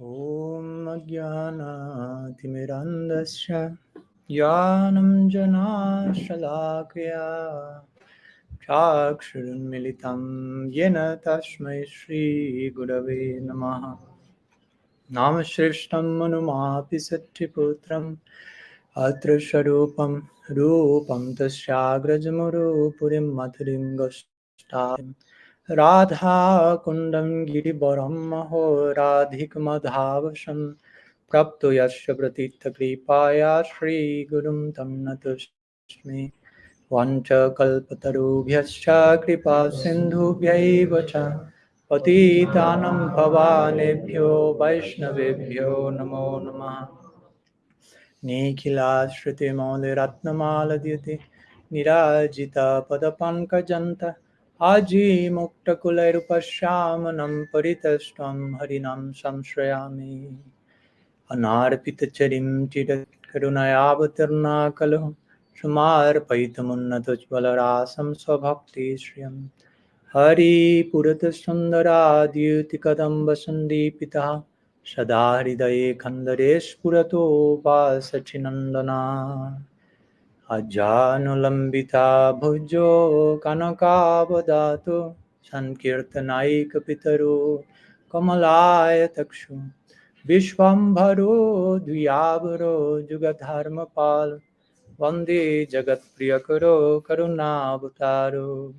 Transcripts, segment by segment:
Om Ajnanaatimirandasya Jnanam Jana Shalakya Chakshurunmilitam Yena Tasmai Shri Gurave Namaha Namashrishtam Manumapi Sattiputram Atra Sharupam Rupam Tasyagrajamuru Purim Mathirim Gashtam Radha Kundam Giribaram Maho Radhik Madhavasam Prapto Yasya Pratitha Kripaya Shri Gurum Tam Natusmi Vancha Kalpatarubhyascha Kripa Sindhubhyaiva Cha Patitanam Bhavanebhyo Vaishnavebhyo Namo Namah Nikhilashruti Maule Ratnamaladhyate Nirajita Padapankajanta Aji Mukta Kulairupashyamanam Paritashtam Harinam Samshrayami Anarpitacharim Chidat Karunayavatirna Kalu Shumarpaitamunnatujvalarasam Swabhakti Shriyam Hari Puratasundara Kadamba Sandipita Sada Hridaye Khandaresh Purato Vasachinandana Ajanulambita Bhujo Kanakavadato Sankirtanaik Pitaro Kamalaya Takshu Vishwambharo Dvyavaro Jugadharmapal Vande Jagat Priyakaro Karunavutaro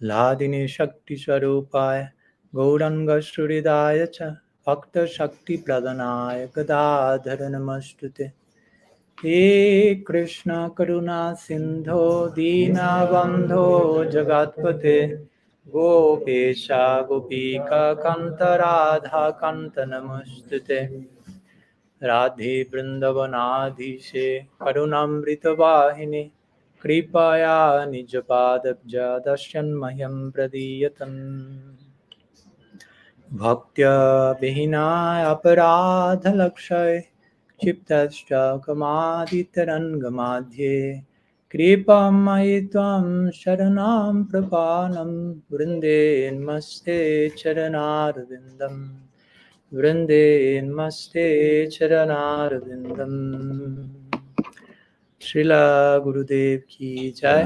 Ladini Shakti Swarupaya Gauranga Suridaya Cha Bhakta Shakti Pradhanaya Gadadhara Namastute He Krishna Karuna Sindho Dina Bandho Jagatpate Gopesha Gopika Kanta Radha Kanta Namastute Radhe Vrindavanadhishe Karunamrita Vahine Kripaya Nijapadabja Dasyan Mahyam Pradiyatan Bhaktya Vihinaya Aparadha Lakshay Chiptascha Kamaditarangamadhye Kripam Mahitvam Sharanam Prapanam Vrinde Namaste Charanarvindam Vrinde Namaste Charanarvindam Srila Gurudev ki jai,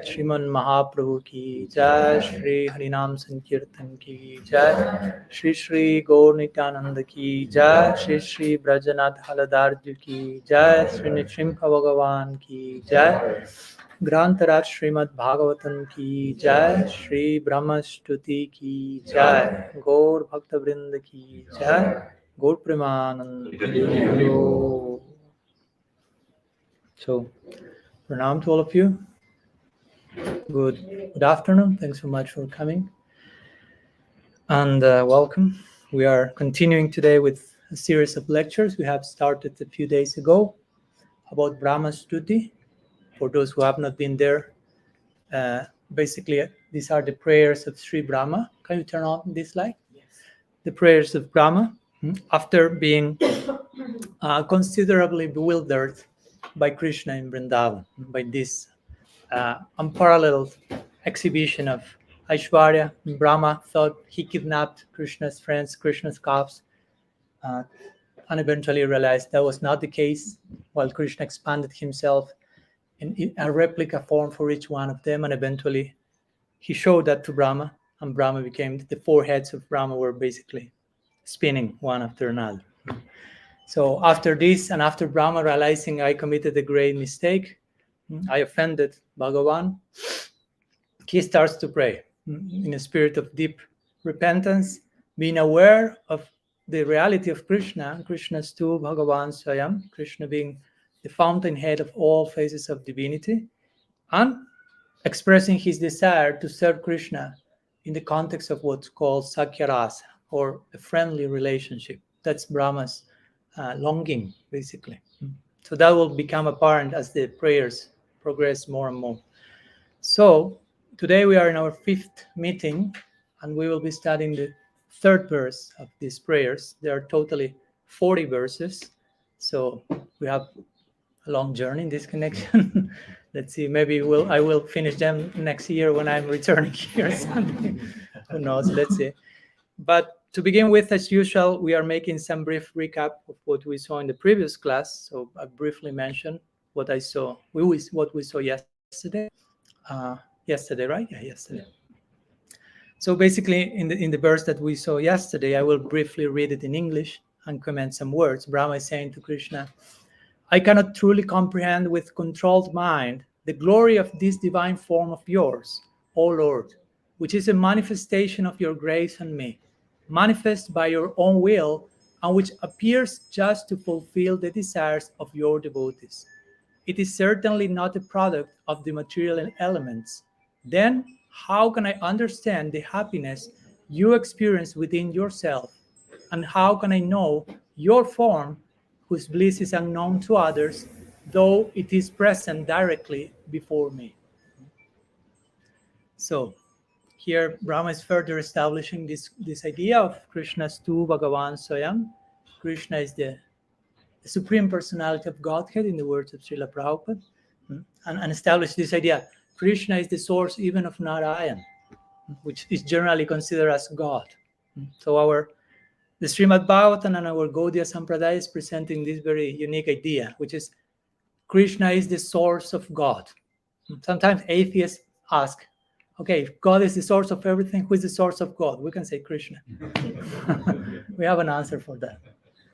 Sriman Mahaprabhu ki jai, Shri Harinam Sankirtan ki jai, Shri Shri Gaur Nityananda ki jai, Shri Shri Brajanath Haladarju ki jai, Shri Nrsimha Bhagavan ki jai, Grantaraj Srimad Bhagavatam ki jai, Shri Brahma-stuti ki jai, Gaur Bhakta Vrinda ki jai, Gaur Premanand. So, pranam to all of you. Good afternoon. Thanks so much for coming. And welcome. We are continuing today with a series of lectures we have started a few days ago about Brahma-stuti. For those who have not been there, basically these are the prayers of Sri Brahma. Can you turn on this light? Yes. The prayers of Brahma after being considerably bewildered by Krishna in Vrindavan, by this unparalleled exhibition of Aishwarya. Brahma thought he kidnapped Krishna's friends, Krishna's calves, and eventually realized that was not the case, while Krishna expanded himself in a replica form for each one of them, and eventually he showed that to Brahma, and Brahma became, the four heads of Brahma were basically spinning one after another. So after this, and after Brahma realizing I committed a great mistake, I offended Bhagavan, he starts to pray in a spirit of deep repentance, being aware of the reality of Krishna, Krishna's two Bhagavan Swayam, Krishna being the fountainhead of all phases of divinity, and expressing his desire to serve Krishna in the context of what's called Sakya Rasa, or a friendly relationship. That's Brahma's longing, basically. So that will become apparent as the prayers progress more and more. So today we are in our fifth meeting, and we will be studying the third verse of these prayers. There are totally 40 verses, so we have a long journey in this connection. Let's see, maybe I will finish them next year when I'm returning here or something. Who knows? Let's see. But to begin with, as usual, we are making some brief recap of what we saw in the previous class. So I briefly mentioned what we saw yesterday. Yesterday, right? Yeah, yesterday. So basically, in the verse that we saw yesterday, I will briefly read it in English and comment some words. Brahma is saying to Krishna, I cannot truly comprehend with controlled mind the glory of this divine form of yours, O Lord, which is a manifestation of your grace on me, manifest by your own will, and which appears just to fulfill the desires of your devotees. It is certainly not a product of the material elements. Then, how can I understand the happiness you experience within yourself? And how can I know your form, whose bliss is unknown to others, though it is present directly before me? So, here Brahma is further establishing this idea of Krishna's tu Bhagavan Swayam. Krishna is the Supreme Personality of Godhead, in the words of Srila Prabhupada, and establish this idea. Krishna is the source even of Narayan, which is generally considered as God. So the Srimad Bhagavatam and our Gaudiya Sampradaya is presenting this very unique idea, which is Krishna is the source of God. Sometimes atheists ask, okay, if God is the source of everything, who is the source of God? We can say Krishna. We have an answer for that.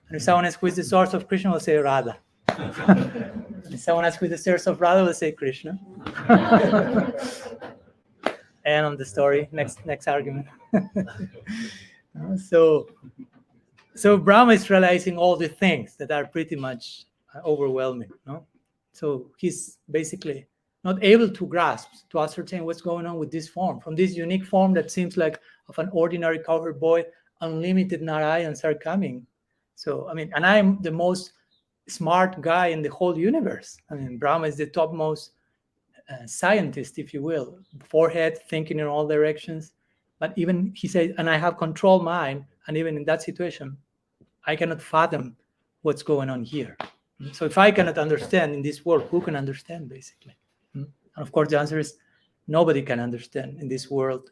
And if someone asks who is the source of Krishna, we'll say Radha. If someone asks who is the source of Radha, we'll say Krishna. And on the story, next argument. So Brahma is realizing all the things that are pretty much overwhelming. No? So he's basically not able to grasp, to ascertain what's going on with this form. From this unique form that seems like of an ordinary cowherd boy, unlimited Narayans are coming. So, and I'm the most smart guy in the whole universe. Brahma is the topmost scientist, if you will, forehead, thinking in all directions. But even, he says, and I have control mind, and even in that situation, I cannot fathom what's going on here. So if I cannot understand in this world, who can understand, basically? And of course, the answer is nobody can understand in this world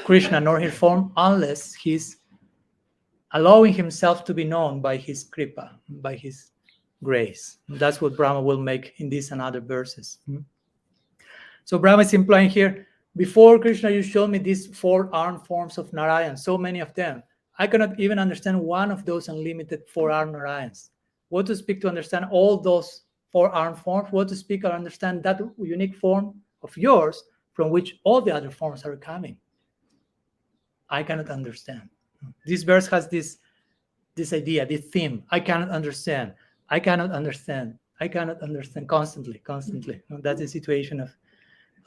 Krishna nor his form, unless he's allowing himself to be known by his kripa, by his grace. That's what Brahma will make in these and other verses. So Brahma is implying here, before Krishna, you showed me these 4-armed forms of Narayan, so many of them. I cannot even understand one of those unlimited 4-armed Narayans. What to speak to understand all those 4-armed forms? What to speak or understand that unique form of yours from which all the other forms are coming? I cannot understand. This verse has this idea, this theme. I cannot understand. I cannot understand. I cannot understand constantly. That's the situation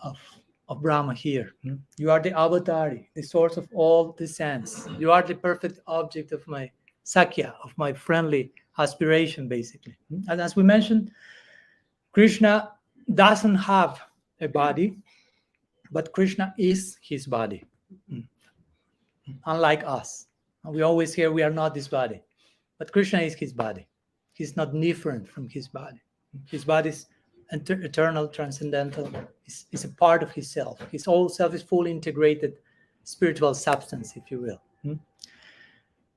of Brahma here. You are the avatari, the source of all the sense. You are the perfect object of my sakya, of my friendly aspiration, basically. And as we mentioned, Krishna doesn't have a body, but Krishna is his body. Unlike us. We always hear we are not this body, but Krishna is his body. He's not different from his body. His body is eternal, transcendental, is a part of his self. His whole self is fully integrated spiritual substance, if you will.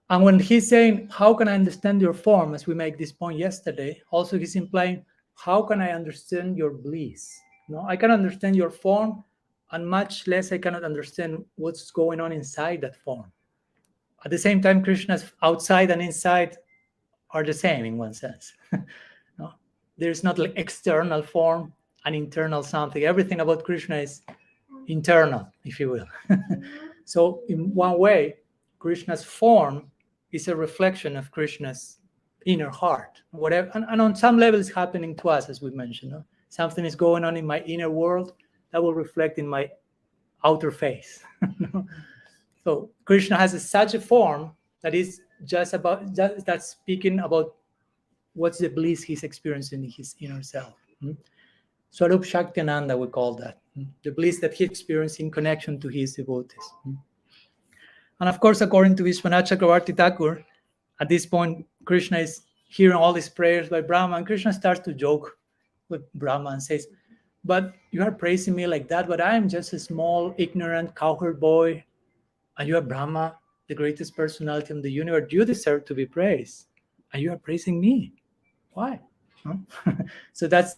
And when he's saying, how can I understand your form, as we make this point yesterday, also he's implying, how can I understand your bliss? No, I can understand your form, and much less I cannot understand what's going on inside that form. At the same time, Krishna's outside and inside are the same in one sense. No? There's not like external form and internal something. Everything about Krishna is internal, if you will. So in one way, Krishna's form is a reflection of Krishna's inner heart. Whatever, and on some level, it's happening to us, as we mentioned. No? Something is going on in my inner world that will reflect in my outer face. So Krishna has such a form that is that's speaking about what's the bliss he's experiencing in his inner self. Swarup Shakti-ananda, we call that. The bliss that he experienced in connection to his devotees. And of course, according to Vishwanath Chakravarti Thakur, at this point, Krishna is hearing all these prayers by Brahma, and Krishna starts to joke with Brahma and says, but you are praising me like that, but I am just a small, ignorant cowherd boy, and you are Brahma, the greatest personality in the universe. You deserve to be praised. And you are praising me. Why? No? So that's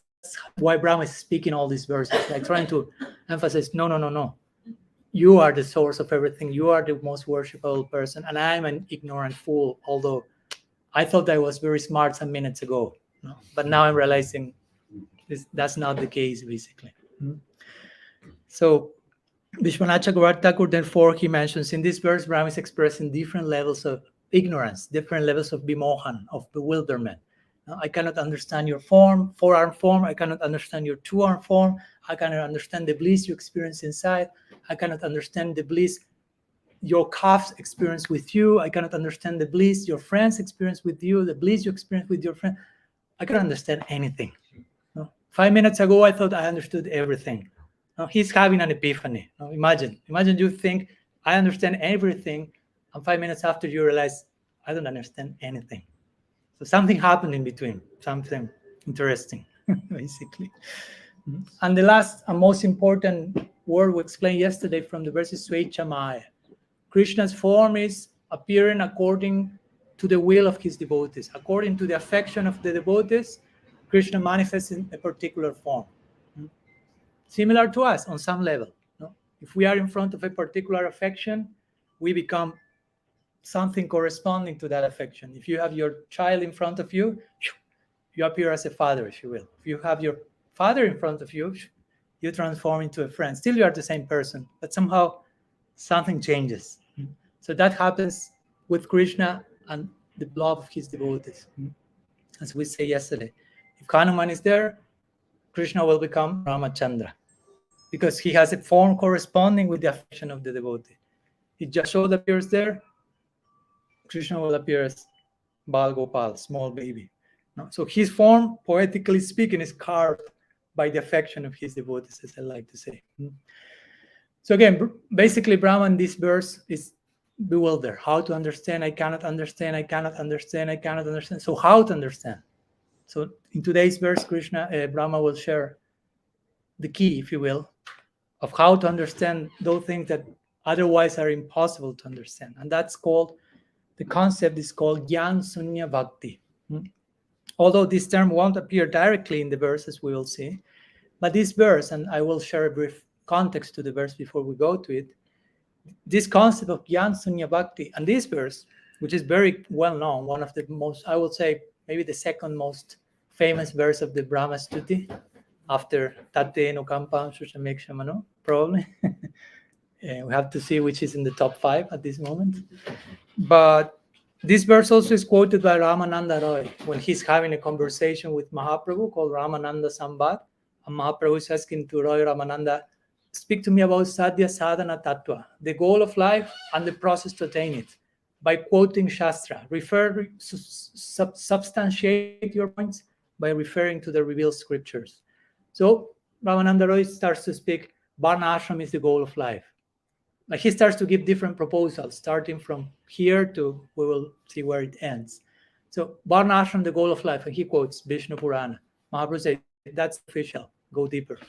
why Brahma is speaking all these verses, like trying to emphasize, no. You are the source of everything. You are the most worshipable person. And I'm an ignorant fool, although I thought I was very smart some minutes ago. No? But now I'm realizing that's not the case, basically. So Vishwanath Chakravarti Thakur, therefore, he mentions in this verse, Brahma is expressing different levels of ignorance, different levels of vimohan, of bewilderment. Now, I cannot understand your form, four-arm form. I cannot understand your two-arm form. I cannot understand the bliss you experience inside. I cannot understand the bliss your calves experience with you. I cannot understand the bliss your friends experience with you, the bliss you experience with your friend. I cannot understand anything. No? 5 minutes ago, I thought I understood everything. No? He's having an epiphany. No? Imagine you think, I understand everything, and 5 minutes after you realize, I don't understand anything. So something happened in between, something interesting, basically. And the last and most important word we explained yesterday from the verses Swaicha Maya. Krishna's form is appearing according to the will of his devotees. According to the affection of the devotees, Krishna manifests in a particular form. Similar to us on some level. No? If we are in front of a particular affection, we become something corresponding to that affection. If you have your child in front of you, you appear as a father, if you will. If you have your father in front of you, you transform into a friend. Still, you are the same person, but somehow something changes. So that happens with Krishna and the love of his devotees. As we say yesterday, if Hanuman is there, Krishna will become Ramachandra because he has a form corresponding with the affection of the devotee. If Yashoda appears there, Krishna will appear as Bal Gopal, small baby. No? So his form, poetically speaking, is carved by the affection of his devotees, as I like to say. So again, basically Brahma in this verse is bewildered. How to understand? I cannot understand. I cannot understand. I cannot understand. So how to understand? So in today's verse, Brahma will share the key, if you will, of how to understand those things that otherwise are impossible to understand. And that's called, the concept is called Gyan Sunya Bhakti. Although this term won't appear directly in the verses, we will see. But this verse, and I will share a brief context to the verse before we go to it, this concept of Gyan Sunya Bhakti, and this verse, which is very well known, one of the most, I would say, maybe the second most famous verse of the Brahma-stuti, after Tate no Kampa Shushamek Shamano, probably. We have to see which is in the top 5 at this moment. But this verse also is quoted by Ramananda Roy when he's having a conversation with Mahaprabhu called Ramananda Samvad. And Mahaprabhu is asking to Roy Ramananda, speak to me about Sadhya Sadhana Tattva, the goal of life and the process to attain it, by quoting Shastra. Substantiate your points by referring to the revealed scriptures. So Ramananda Roy starts to speak, Varna Ashram is the goal of life. Like he starts to give different proposals, starting from here to, we will see where it ends. So Varna Ashram, the goal of life, and he quotes Vishnu Purana. Mahaprabhu says, that's official, go deeper.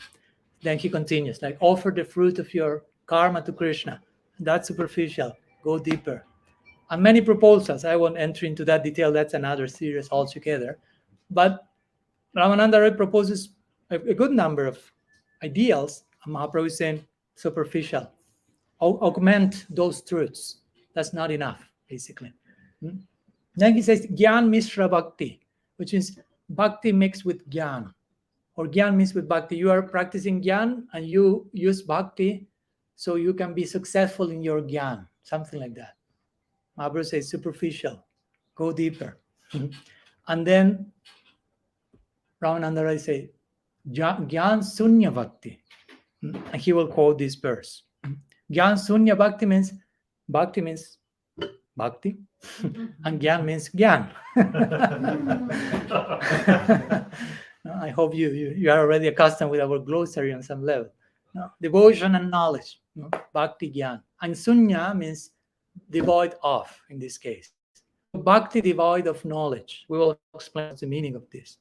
Then he continues, like, offer the fruit of your karma to Krishna. That's superficial, go deeper. And many proposals, I won't enter into that detail, that's another series altogether. But Ramananda Roy proposes a good number of ideals, and Mahaprabhu is saying, superficial. Augment those truths. That's not enough, basically. Then he says, Gyan Mishra Bhakti, which is Bhakti mixed with Gyan, or Gyan mixed with Bhakti. You are practicing Gyan, and you use Bhakti so you can be successful in your Gyan, something like that. Mahaprabhu says, superficial, go deeper. And then Ramananda Roy says, Gyan Sunya Bhakti. And he will quote this verse. Gyan Sunya Bhakti means Bhakti, and Gyan means Gyan. I hope you are already accustomed with our glossary on some level. No, devotion and knowledge, Bhakti Gyan. And Sunya means devoid of, in this case. Bhakti devoid of knowledge. We will explain the meaning of this.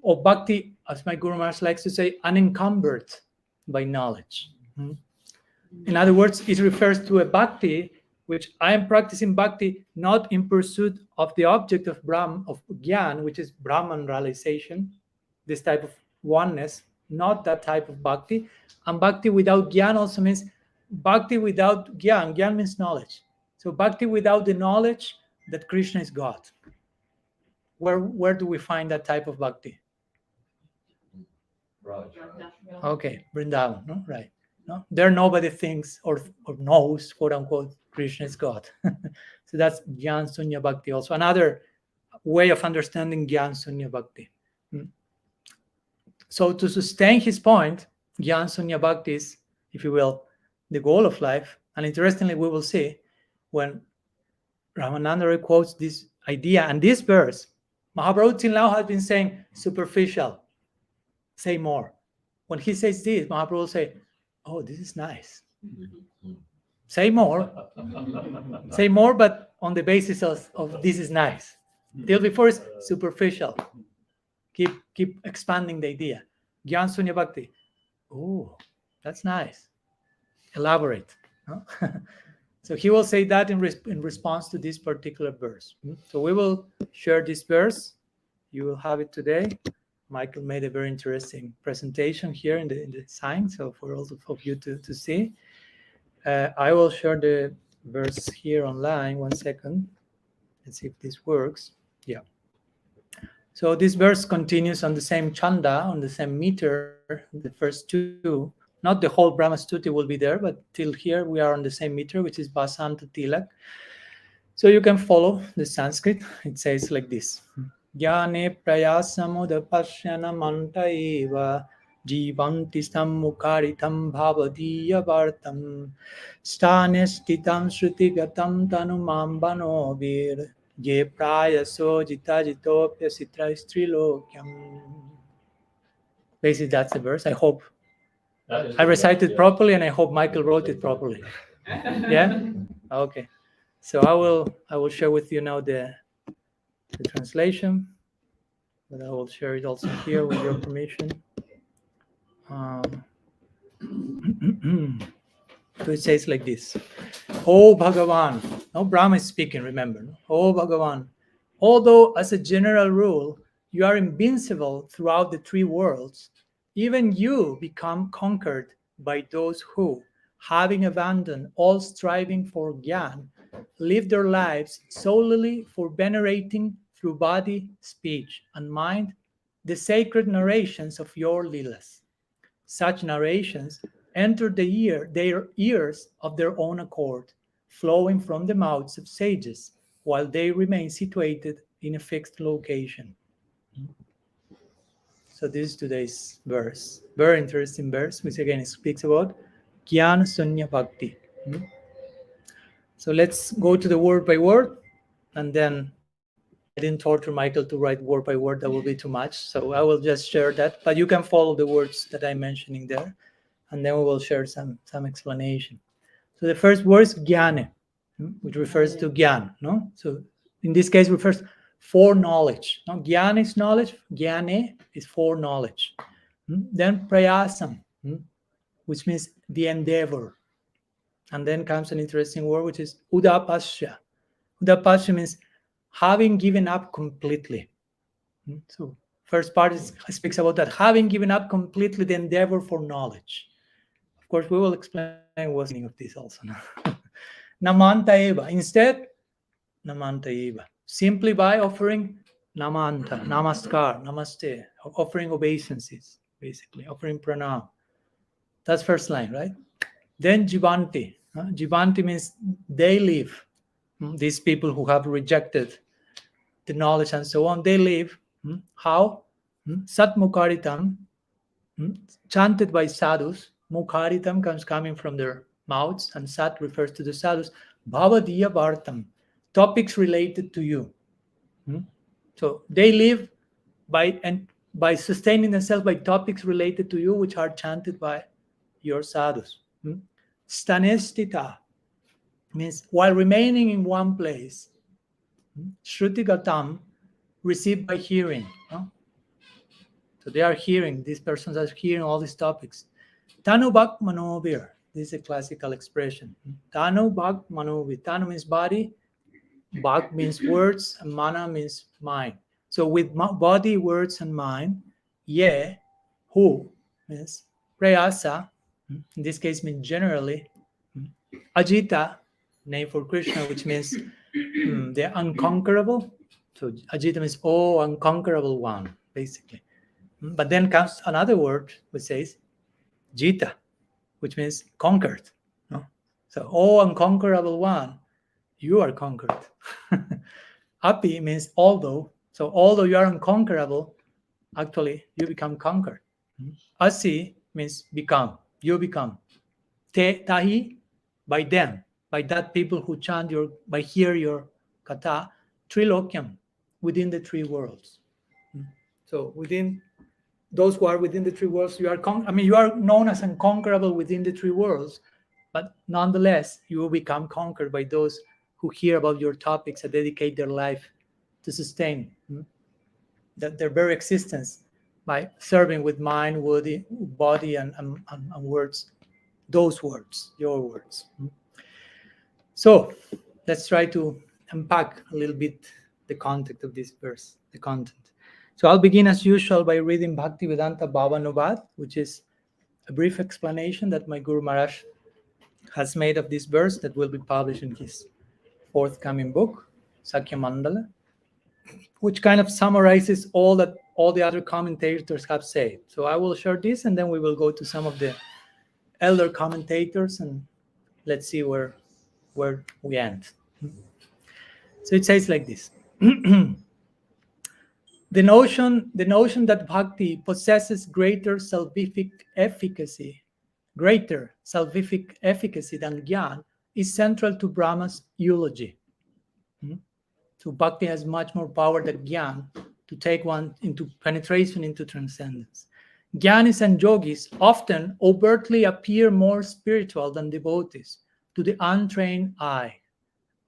Or Bhakti, as my Guru Maharaj likes to say, unencumbered by knowledge. In other words, it refers to a Bhakti which I am practicing bhakti not in pursuit of the object of Gyan, which is Brahman realization, this type of oneness, not that type of bhakti. And bhakti without Gyan also means bhakti without Gyan. Gyan means knowledge. So bhakti without the knowledge that Krishna is God. Where do we find that type of bhakti? Okay, Vrindavan, no? Right. No? There nobody thinks or knows, quote unquote, Krishna is God. So that's Gyan Sunya Bhakti, also another way of understanding Gyan Sunya Bhakti. So to sustain his point, Gyan Sunya Bhakti is, if you will, the goal of life. And interestingly, we will see when Ramananda quotes this idea and this verse, Mahaprabhu till now has been saying superficial, say more. When he says this, Mahaprabhu will say, oh, this is nice. Say more. Say more, but on the basis of this is nice. Till before it's superficial. Keep expanding the idea. Gyan Sunya Bhakti. Oh, that's nice. Elaborate. No? So he will say that in response to this particular verse. So we will share this verse. You will have it today. Michael made a very interesting presentation here in the sign, so for all of you to see. I will share the verse here online. 1 second. Let's see if this works. Yeah. So this verse continues on the same chanda, on the same meter, the first two. Not the whole Brahma-stuti will be there, but till here we are on the same meter, which is Basanta Tilak. So you can follow the Sanskrit. It says like this. Jnane prayasamudapashyana mantaiva jivanti sammukaritam bhavadiya vartam stane stitam shrutigatam tanumam banovir ye prayaso jitajitopya sitra strilokyam. Basically, that's the verse. I hope I recited properly, and I hope Michael wrote it properly. Yeah? Okay. So I will share with you now the translation, but I will share it also here with your permission. So it says like this. Oh Bhagavan. No, Brahma is speaking, remember. No? Oh Bhagavan. Although as a general rule, you are invincible throughout the three worlds, even you become conquered by those who, having abandoned all striving for Gyan, live their lives solely for venerating through body, speech, and mind the sacred narrations of your Leelas. Such narrations enter their ears of their own accord, flowing from the mouths of sages, while they remain situated in a fixed location. So this is today's verse. Very interesting verse, which again speaks about Jnana Sunya Bhakti. So let's go to the word by word, and then I didn't torture Michael to write word by word. That will be too much. So I will just share that. But you can follow the words that I'm mentioning there, and then we will share some explanation. So the first word is Jnana, which refers to Gyan. No? So in this case, refers for knowledge. No? Gyan is knowledge. Jnana is for knowledge. Then Prayasam, which means the endeavor. And then comes an interesting word, which is Udapasya. Udapasya means having given up completely. So first part speaks about that, having given up completely the endeavor for knowledge. Of course, we will explain what's the meaning of this also. Namanta eva. Instead, namanta eva. Simply by offering namanta, namaskar, namaste, offering obeisances, basically, offering pranam. That's first line, right? Then jibanti. Jibanti means they live. These people who have rejected the knowledge and so on, they live. How? Sat mukaritam, chanted by sadhus. Mukaritam coming from their mouths, and sat refers to the sadhus. Bhavadiya vartam, topics related to you. So they live by sustaining themselves by topics related to you, which are chanted by your sadhus. Stanestita means while remaining in one place. Shrutigatam, received by hearing. So they are hearing, these persons are hearing all these topics. Tanubak manovir, This is a classical expression. Tanu bhak manovi. Tanu means body, bhak means words, and mana means mind. So with body, words, and mind, ye, who means prayasa, in this case means generally, ajita, name for Krishna, which means the unconquerable. So ajita means unconquerable one, basically. But then comes another word which says jita, which means conquered. No? So unconquerable one, you are conquered. Api means although. So although you are unconquerable, actually you become conquered. Asi means become. You become. Te tahi, by them, by that people who chant by hear your kata, trilokyam, within the three worlds. So within those who are within the three worlds, you are known as unconquerable within the three worlds, but nonetheless, you will become conquered by those who hear about your topics and dedicate their life to sustain their very existence by serving with mind, body, and words. Those words, your words. So let's try to unpack a little bit the context of this verse, the content. So I'll begin as usual by reading Bhakti Vedanta Bhavanubad, which is a brief explanation that my Guru Maharaj has made of this verse that will be published in his forthcoming book, Sakya Mandala, which kind of summarizes all the other commentators have said. So I will share this, and then we will go to some of the elder commentators, and let's see where we end. So it says like this. The notion that bhakti possesses greater salvific efficacy than Gyan is central to Brahma's eulogy. So bhakti has much more power than Gyan to take one into penetration into transcendence. Gyanis and yogis often overtly appear more spiritual than devotees to the untrained eye.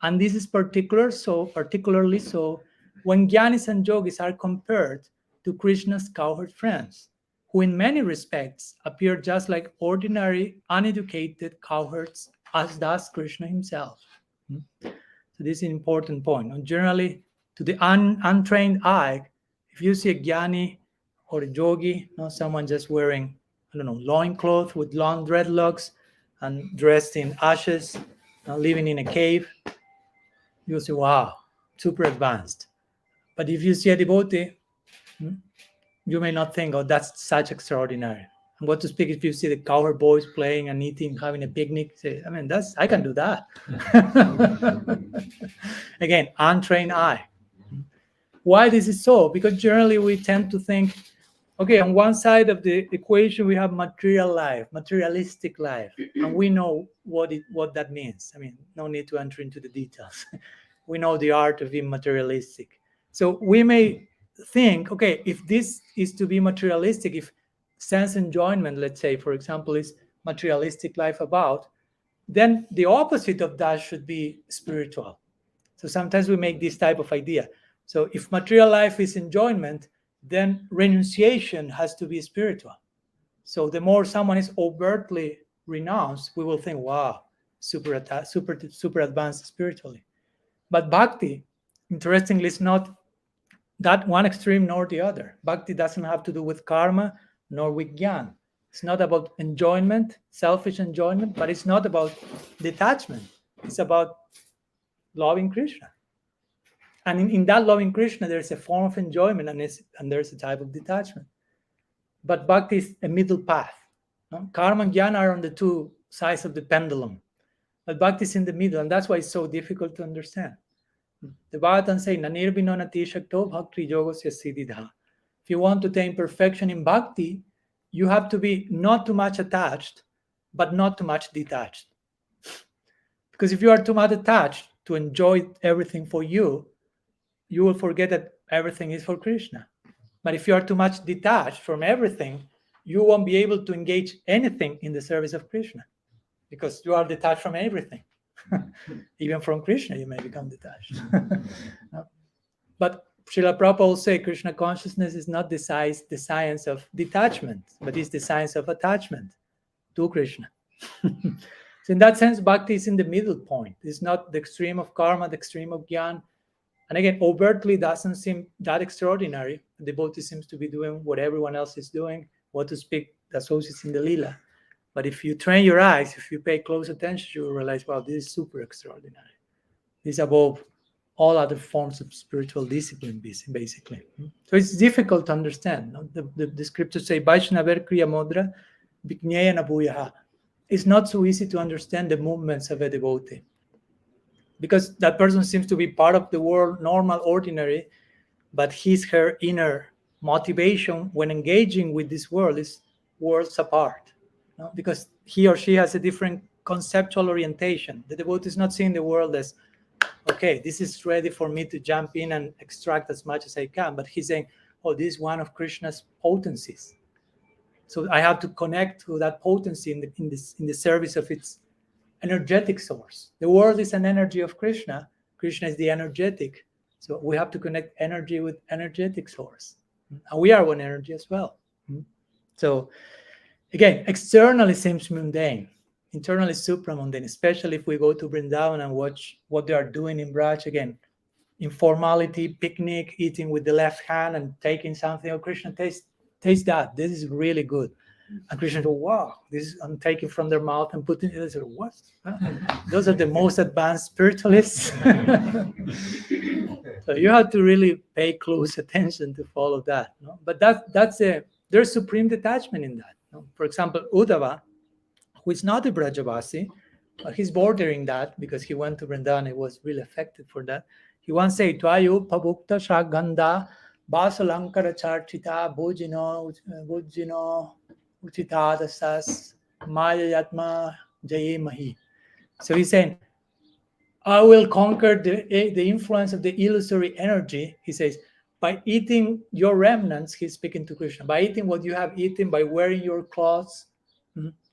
And this is particularly so when Gyanis and yogis are compared to Krishna's cowherd friends, who in many respects appear just like ordinary, uneducated cowherds, as does Krishna himself. So this is an important point. And generally, to the untrained eye, if you see a Gyani or a yogi, someone just wearing, loincloth with long dreadlocks and dressed in ashes, living in a cave, you'll say, wow, super advanced. But if you see a devotee, you may not think, oh, that's such extraordinary. I'm going to speak if you see the cowherd boys playing and eating, having a picnic. Say, I can do that. Again, untrained eye. Why this is so? Because generally we tend to think, okay, on one side of the equation we have material life, materialistic life, and we know what that means. No need to enter into the details. We know the art of being materialistic. So we may think, okay, if this is to be materialistic, if sense enjoyment, let's say, for example, is materialistic life about, then the opposite of that should be spiritual. So sometimes we make this type of idea. So if material life is enjoyment, then renunciation has to be spiritual. So the more someone is overtly renounced, we will think, wow, super advanced spiritually. But bhakti, interestingly, is not that one extreme nor the other. Bhakti doesn't have to do with karma nor with jnana. It's not about enjoyment, selfish enjoyment, but it's not about detachment. It's about loving Krishna. And in that loving Krishna, there's a form of enjoyment and there's a type of detachment. But bhakti is a middle path. Karma and jnana are on the two sides of the pendulum. But bhakti is in the middle, and that's why it's so difficult to understand. The Bhagavatam says, Nanirbhino nati shakto bhakti yogosya siddhidha. If you want to attain perfection in bhakti, you have to be not too much attached, but not too much detached. Because if you are too much attached to enjoy everything for you, you will forget that everything is for Krishna. But if you are too much detached from everything, you won't be able to engage anything in the service of Krishna, because you are detached from everything. Even from Krishna, you may become detached. But Srila Prabhupada will say Krishna consciousness is not the science of detachment, but it's the science of attachment to Krishna. So in that sense, bhakti is in the middle point. It's not the extreme of karma, the extreme of gyan. And again, overtly doesn't seem that extraordinary. The devotee seems to be doing what everyone else is doing, what to speak, the associates in the lila. But if you train your eyes, if you pay close attention, you will realize, wow, this is super extraordinary. This is above all other forms of spiritual discipline, basically. So it's difficult to understand. No? The scriptures say, Vaishnaver kriya mudra, vikneya nabhuyaha. It's not so easy to understand the movements of a devotee, because that person seems to be part of the world, normal, ordinary, but her inner motivation when engaging with this world is worlds apart. No? Because he or she has a different conceptual orientation. The devotee is not seeing the world as, okay, this is ready for me to jump in and extract as much as I can, but he's saying, oh, this is one of Krishna's potencies. So I have to connect to that potency in the service of its energetic source. The world is an energy of Krishna. Krishna is the energetic. So we have to connect energy with energetic source. And we are one energy as well. So again, externally seems mundane. Internally supramundane, especially if we go to Vrindavan and watch what they are doing in Braj. Again, informality, picnic, eating with the left hand and taking something. Oh, Krishna, taste that. This is really good. And Krishna goes, wow, this is, I'm taking from their mouth and putting it. I said, what? Those are the most advanced spiritualists. So you have to really pay close attention to follow that. No? But there's supreme detachment in that. No? For example, Uddhava, who is not a Brajavasi, but he's bordering that because he went to Vrindavan. He was really affected for that. He once said, Tvayu pabukta shaganda basalankara charchita bhujino uchitadasas maya yatma jaye mahi. So he's saying, I will conquer the influence of the illusory energy, he says, by eating your remnants. He's speaking to Krishna. By eating what you have eaten, by wearing your clothes,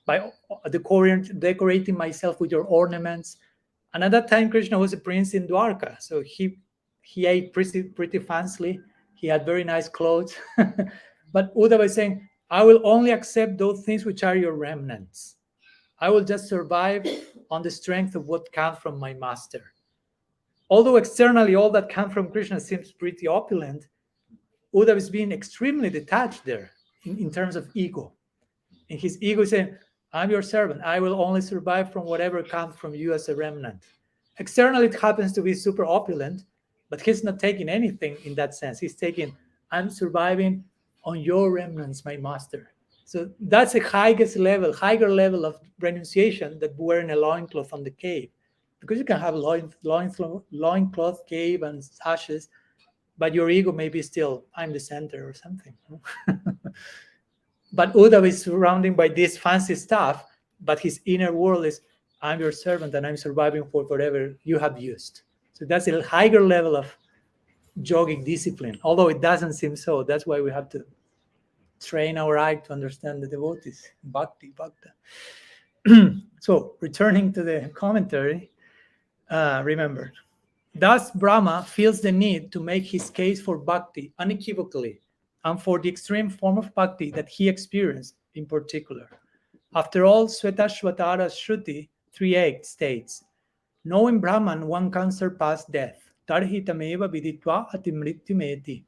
by decorating myself with your ornaments. And at that time, Krishna was a prince in Dwarka. So he ate pretty fancily. He had very nice clothes. But Uddhava is saying, I will only accept those things which are your remnants. I will just survive on the strength of what comes from my master. Although externally all that comes from Krishna seems pretty opulent, Uddhava is being extremely detached there in terms of ego. And his ego is saying, I'm your servant. I will only survive from whatever comes from you as a remnant. Externally, it happens to be super opulent, but he's not taking anything in that sense. He's taking, I'm surviving on your remnants, my master. So that's a higher level of renunciation that wearing a loincloth on the cave. Because you can have loincloth, cave, and ashes, but your ego may be still, I'm the center or something. But Uddhava is surrounded by this fancy stuff, but his inner world is, I'm your servant and I'm surviving for whatever you have used. So that's a higher level of yogic discipline, although it doesn't seem so. That's why we have to train our eye to understand the devotees, bhakti. So returning to the commentary, remember, thus Brahma feels the need to make his case for bhakti unequivocally, and for the extreme form of bhakti that he experienced in particular. After all, Svetashvatara Shruti 3.8 states, knowing Brahman, one can surpass death. Tarhitameva viditva atimrityumeti.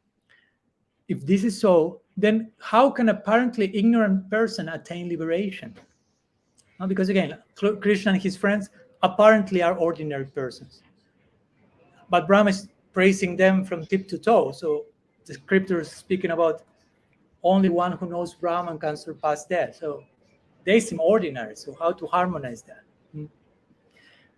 If this is so, then how can apparently ignorant person attain liberation? Because again, Krishna and his friends apparently are ordinary persons. But Brahma is praising them from tip to toe. So the scripture is speaking about only one who knows Brahman can surpass death. So they seem ordinary. So how to harmonize that?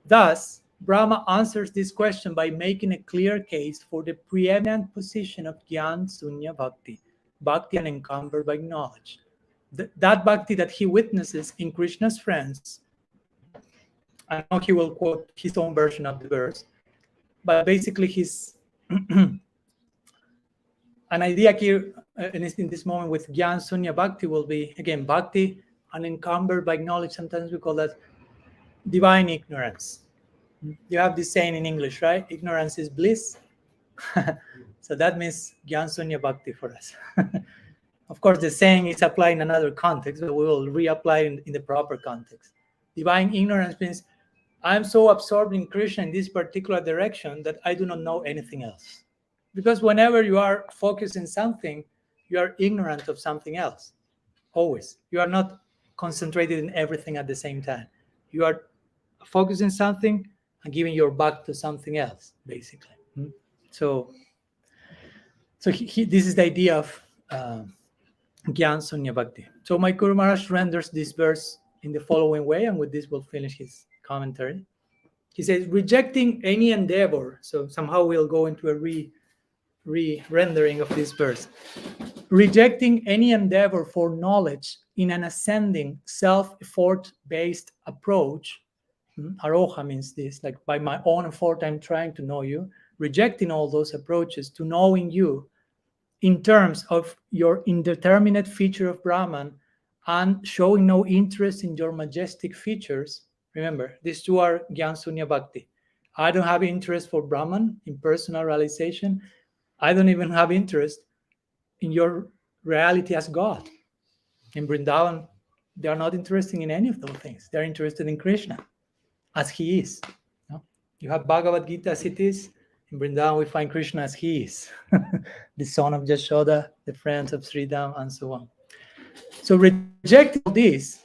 Thus, Brahma answers this question by making a clear case for the preeminent position of Gyan Sunya Bhakti, Bhakti unencumbered by knowledge. That Bhakti that he witnesses in Krishna's friends, I know he will quote his own version of the verse, but basically his an idea here in this moment with Gyan Sunya Bhakti will be, again, Bhakti unencumbered by knowledge. Sometimes we call that divine ignorance. You have this saying in English, right? Ignorance is bliss. So that means Gyan Sunya Bhakti for us. Of course, the saying is applied in another context, but we will reapply in the proper context. Divine ignorance means I'm so absorbed in Krishna in this particular direction that I do not know anything else. Because whenever you are focused in something, you are ignorant of something else. Always. You are not concentrated in everything at the same time. You are focusing on something and giving your back to something else, basically. So this is the idea of Gyan Sunya Bhakti. So my Guru Maharaj renders this verse in the following way, and with this we'll finish his commentary. He says, rejecting any endeavor, so somehow we'll go into a re-rendering of this verse. Rejecting any endeavor for knowledge in an ascending, self-effort-based approach, aroha means this, like by my own effort I'm trying to know you, rejecting all those approaches to knowing you in terms of your indeterminate feature of Brahman and showing no interest in your majestic features. Remember, these two are Gyan Sunya Bhakti. I don't have interest for Brahman in personal realization. I don't even have interest in your reality as God. In Vrindavan, they are not interested in any of those things. They're interested in Krishna as he is. You have Bhagavad Gita as it is. In Vrindavan, we find Krishna as he is, the son of Jashoda, the friends of Sridham, and so on. So rejecting all this,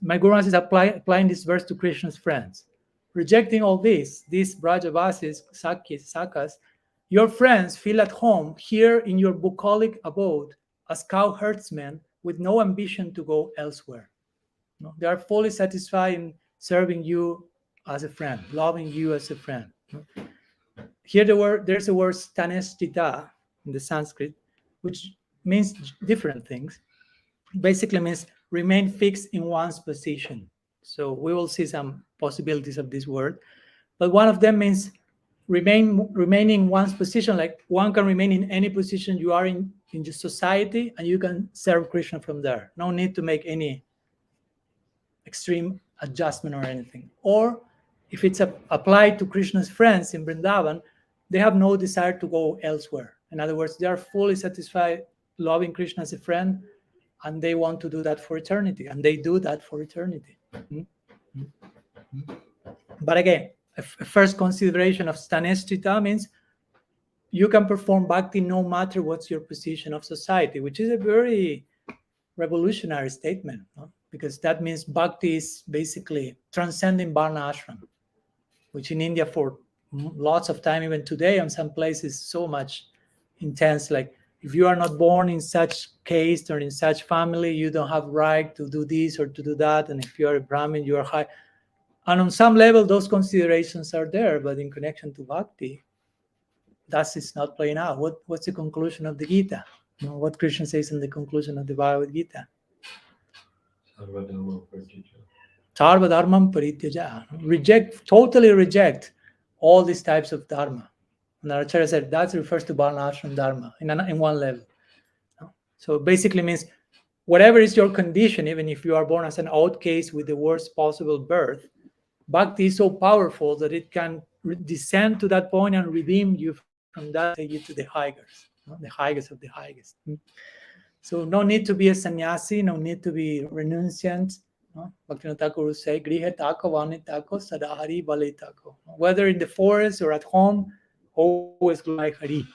my Guru Maharaj is applying this verse to Krishna's friends. Rejecting all this, these Brajavasis, Sakas, your friends feel at home here in your bucolic abode as cow herdsmen with no ambition to go elsewhere. They are fully satisfied in serving you as a friend, loving you as a friend. Here there's a word stanestita in the Sanskrit, which means different things. Basically means remain fixed in one's position. So we will see some possibilities of this word. But one of them means remaining in one's position, like one can remain in any position you are in the society, and you can serve Krishna from there. No need to make any extreme adjustment or anything. Or if it's applied to Krishna's friends in Vrindavan, they have no desire to go elsewhere. In other words, they are fully satisfied loving Krishna as a friend, and they want to do that for eternity, and they do that for eternity. But again, a first consideration of stanestita means you can perform bhakti no matter what's your position of society, which is a very revolutionary statement, because that means bhakti is basically transcending varna ashram, which in India for lots of time, even today, in some places, so much intense. Like if you are not born in such caste or in such family, you don't have right to do this or to do that. And if you are a Brahmin, you are high. And on some level, those considerations are there, but in connection to bhakti, that is not playing out. What's the conclusion of the Gita? What Krishna says in the conclusion of the Bhagavad Gita? Sarva dharmam parityaja. Totally reject all these types of dharma. And our Acharya said that refers to varna ashram dharma in one level. So basically means whatever is your condition, even if you are born as an outcast with the worst possible birth, bhakti is so powerful that it can descend to that point and redeem you from that, take you to the highest, the highest of the highest. So no need to be a sannyasi, no need to be renunciant. Bhaktivinoda Thakur would say, Grihe tako vani tako sadahari bale tako. Whether in the forest or at home, always glorify Hari.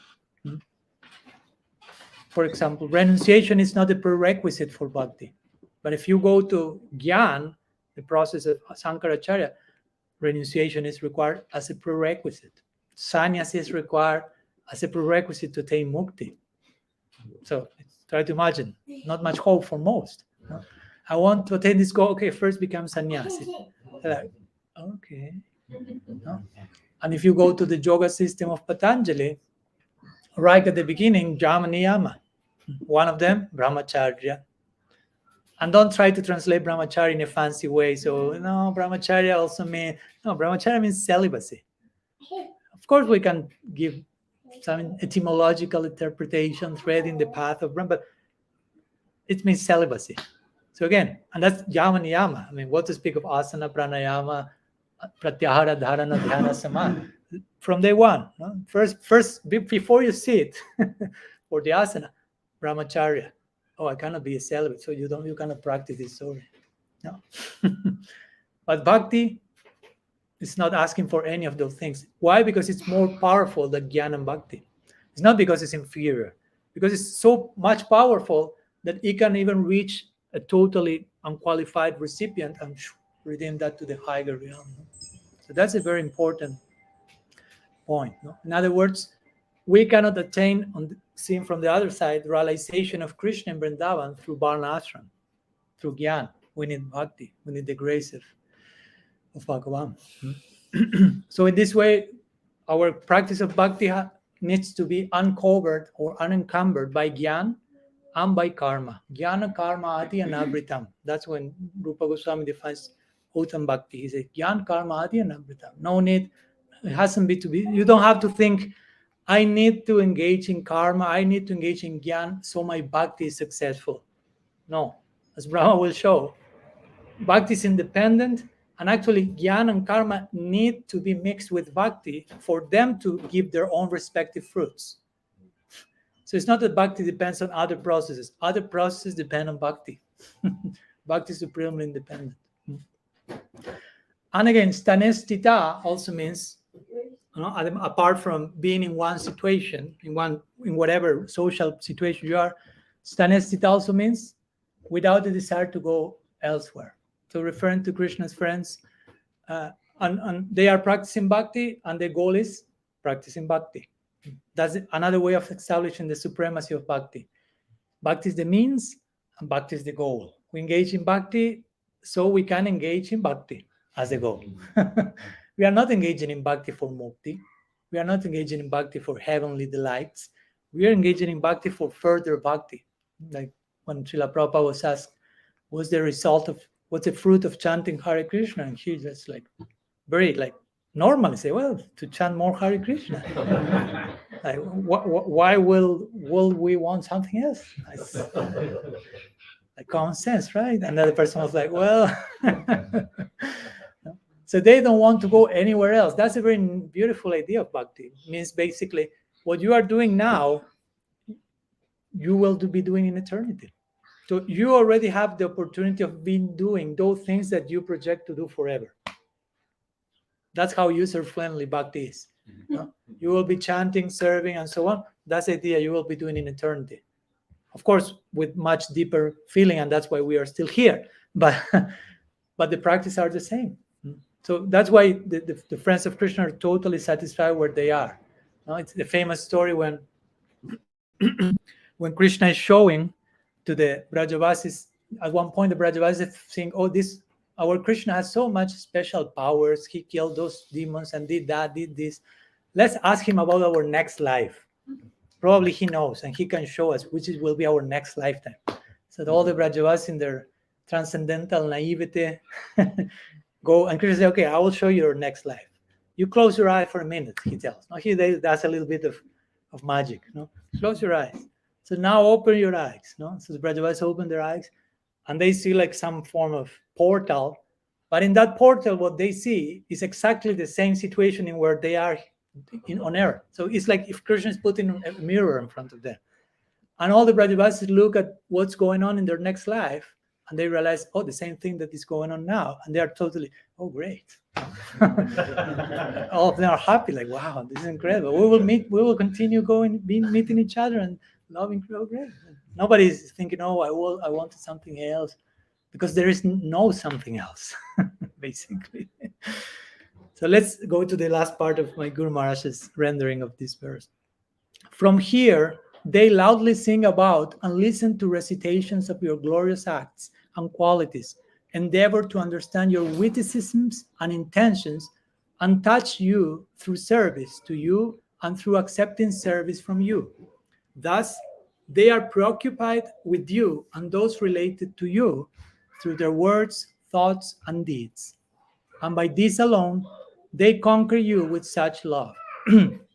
For example, renunciation is not a prerequisite for bhakti. But if you go to Gyan, the process of Sankaracharya, renunciation is required as a prerequisite. Sannyas is required as a prerequisite to attain mukti. So try to imagine, not much hope for most. I want to attain this goal. Okay, first become sannyasi. Like, okay. And if you go to the yoga system of Patanjali, right at the beginning, Yama Niyama. One of them, Brahmacharya. And don't try to translate Brahmacharya in a fancy way. So, no, Brahmacharya also means, no, Brahmacharya means celibacy. Of course, we can give some etymological interpretation, threading the path of Brahma, but it means celibacy. So again, and that's Yama Niyama. I mean, what to speak of asana, pranayama, pratyahara, dharana, dhyana, samadhi. From day one, first before you sit for the asana, Brahmacharya. Oh, I cannot be a celibate, so you cannot practice this. Sorry, no. But bhakti is not asking for any of those things. Why? Because it's more powerful than jnana and bhakti. It's not because it's inferior, because it's so much powerful that it can even reach a totally unqualified recipient and redeem that to the higher realm. So that's a very important point. No? In other words, we cannot attain, seen from the other side, realization of Krishna in Vrindavan through Varna-ashram, through Gyan. We need bhakti. We need the grace of Bhagavan. So in this way, our practice of bhakti needs to be uncovered or unencumbered by Gyan and by karma. Jnana karma ati anavritam. That's when Rupa Goswami defines Uttam Bhakti. He says, Jnana karma ati anavritam. No need, it hasn't been to be, you don't have to think, I need to engage in karma, I need to engage in Gyan so my bhakti is successful. No, as Brahma will show, bhakti is independent, and actually Gyan and karma need to be mixed with bhakti for them to give their own respective fruits. So it's not that bhakti depends on other processes. Other processes depend on bhakti. Bhakti is supremely independent. And again, stanestita also means, apart from being in one situation, in whatever social situation you are, stanestita also means without the desire to go elsewhere. So referring to Krishna's friends, and they are practicing bhakti, and their goal is practicing bhakti. That's another way of establishing the supremacy of bhakti. Bhakti is the means, and bhakti is the goal. We engage in bhakti so we can engage in bhakti as a goal. We are not engaging in bhakti for mukti. We are not engaging in bhakti for heavenly delights. We are engaging in bhakti for further bhakti. Like when Srila Prabhupada was asked, what's the fruit of chanting Hare Krishna? And he just very normally say, well, to chant more Hare Krishna. Like, why will we want something else? Like common sense, right? Another person was like, well, so they don't want to go anywhere else. That's a very beautiful idea of bhakti. It means basically what you are doing now, you will be doing in eternity. So you already have the opportunity of being doing those things that you project to do forever. That's how user-friendly bhakti is. You will be chanting, serving, and so on. That's the idea you will be doing in eternity. Of course, with much deeper feeling, and that's why we are still here. But the practice are the same. So that's why the friends of Krishna are totally satisfied where they are. It's the famous story when Krishna is showing to the Brajavasis, at one point the Brajavasis think, oh, our Krishna has so much special powers. He killed those demons and did that, did this. Let's ask him about our next life. Probably he knows and he can show us which will be our next lifetime. So all the Brajavasis in their transcendental naivety go, and Krishna says, okay, I will show you your next life. You close your eye for a minute, he tells. Now he does a little bit of magic. Close your eyes. So now open your eyes. So the Brajavasis open their eyes and they see like some form of portal. But in that portal, what they see is exactly the same situation in where they are on earth. So it's like if Krishna is putting a mirror in front of them. And all the Brajavasis look at what's going on in their next life and they realize, oh, the same thing that is going on now. And they are totally, oh, great. All of them are happy, like, wow, this is incredible. We will continue meeting each other and loving, oh, great. Nobody is thinking, oh, I wanted something else, because there is no something else, basically. So let's go to the last part of my Guru Maharaj's rendering of this verse. From here, they loudly sing about and listen to recitations of your glorious acts and qualities, endeavor to understand your witticisms and intentions, and touch you through service to you and through accepting service from you. Thus, they are preoccupied with you and those related to you through their words, thoughts, and deeds. And by this alone, they conquer you with such love,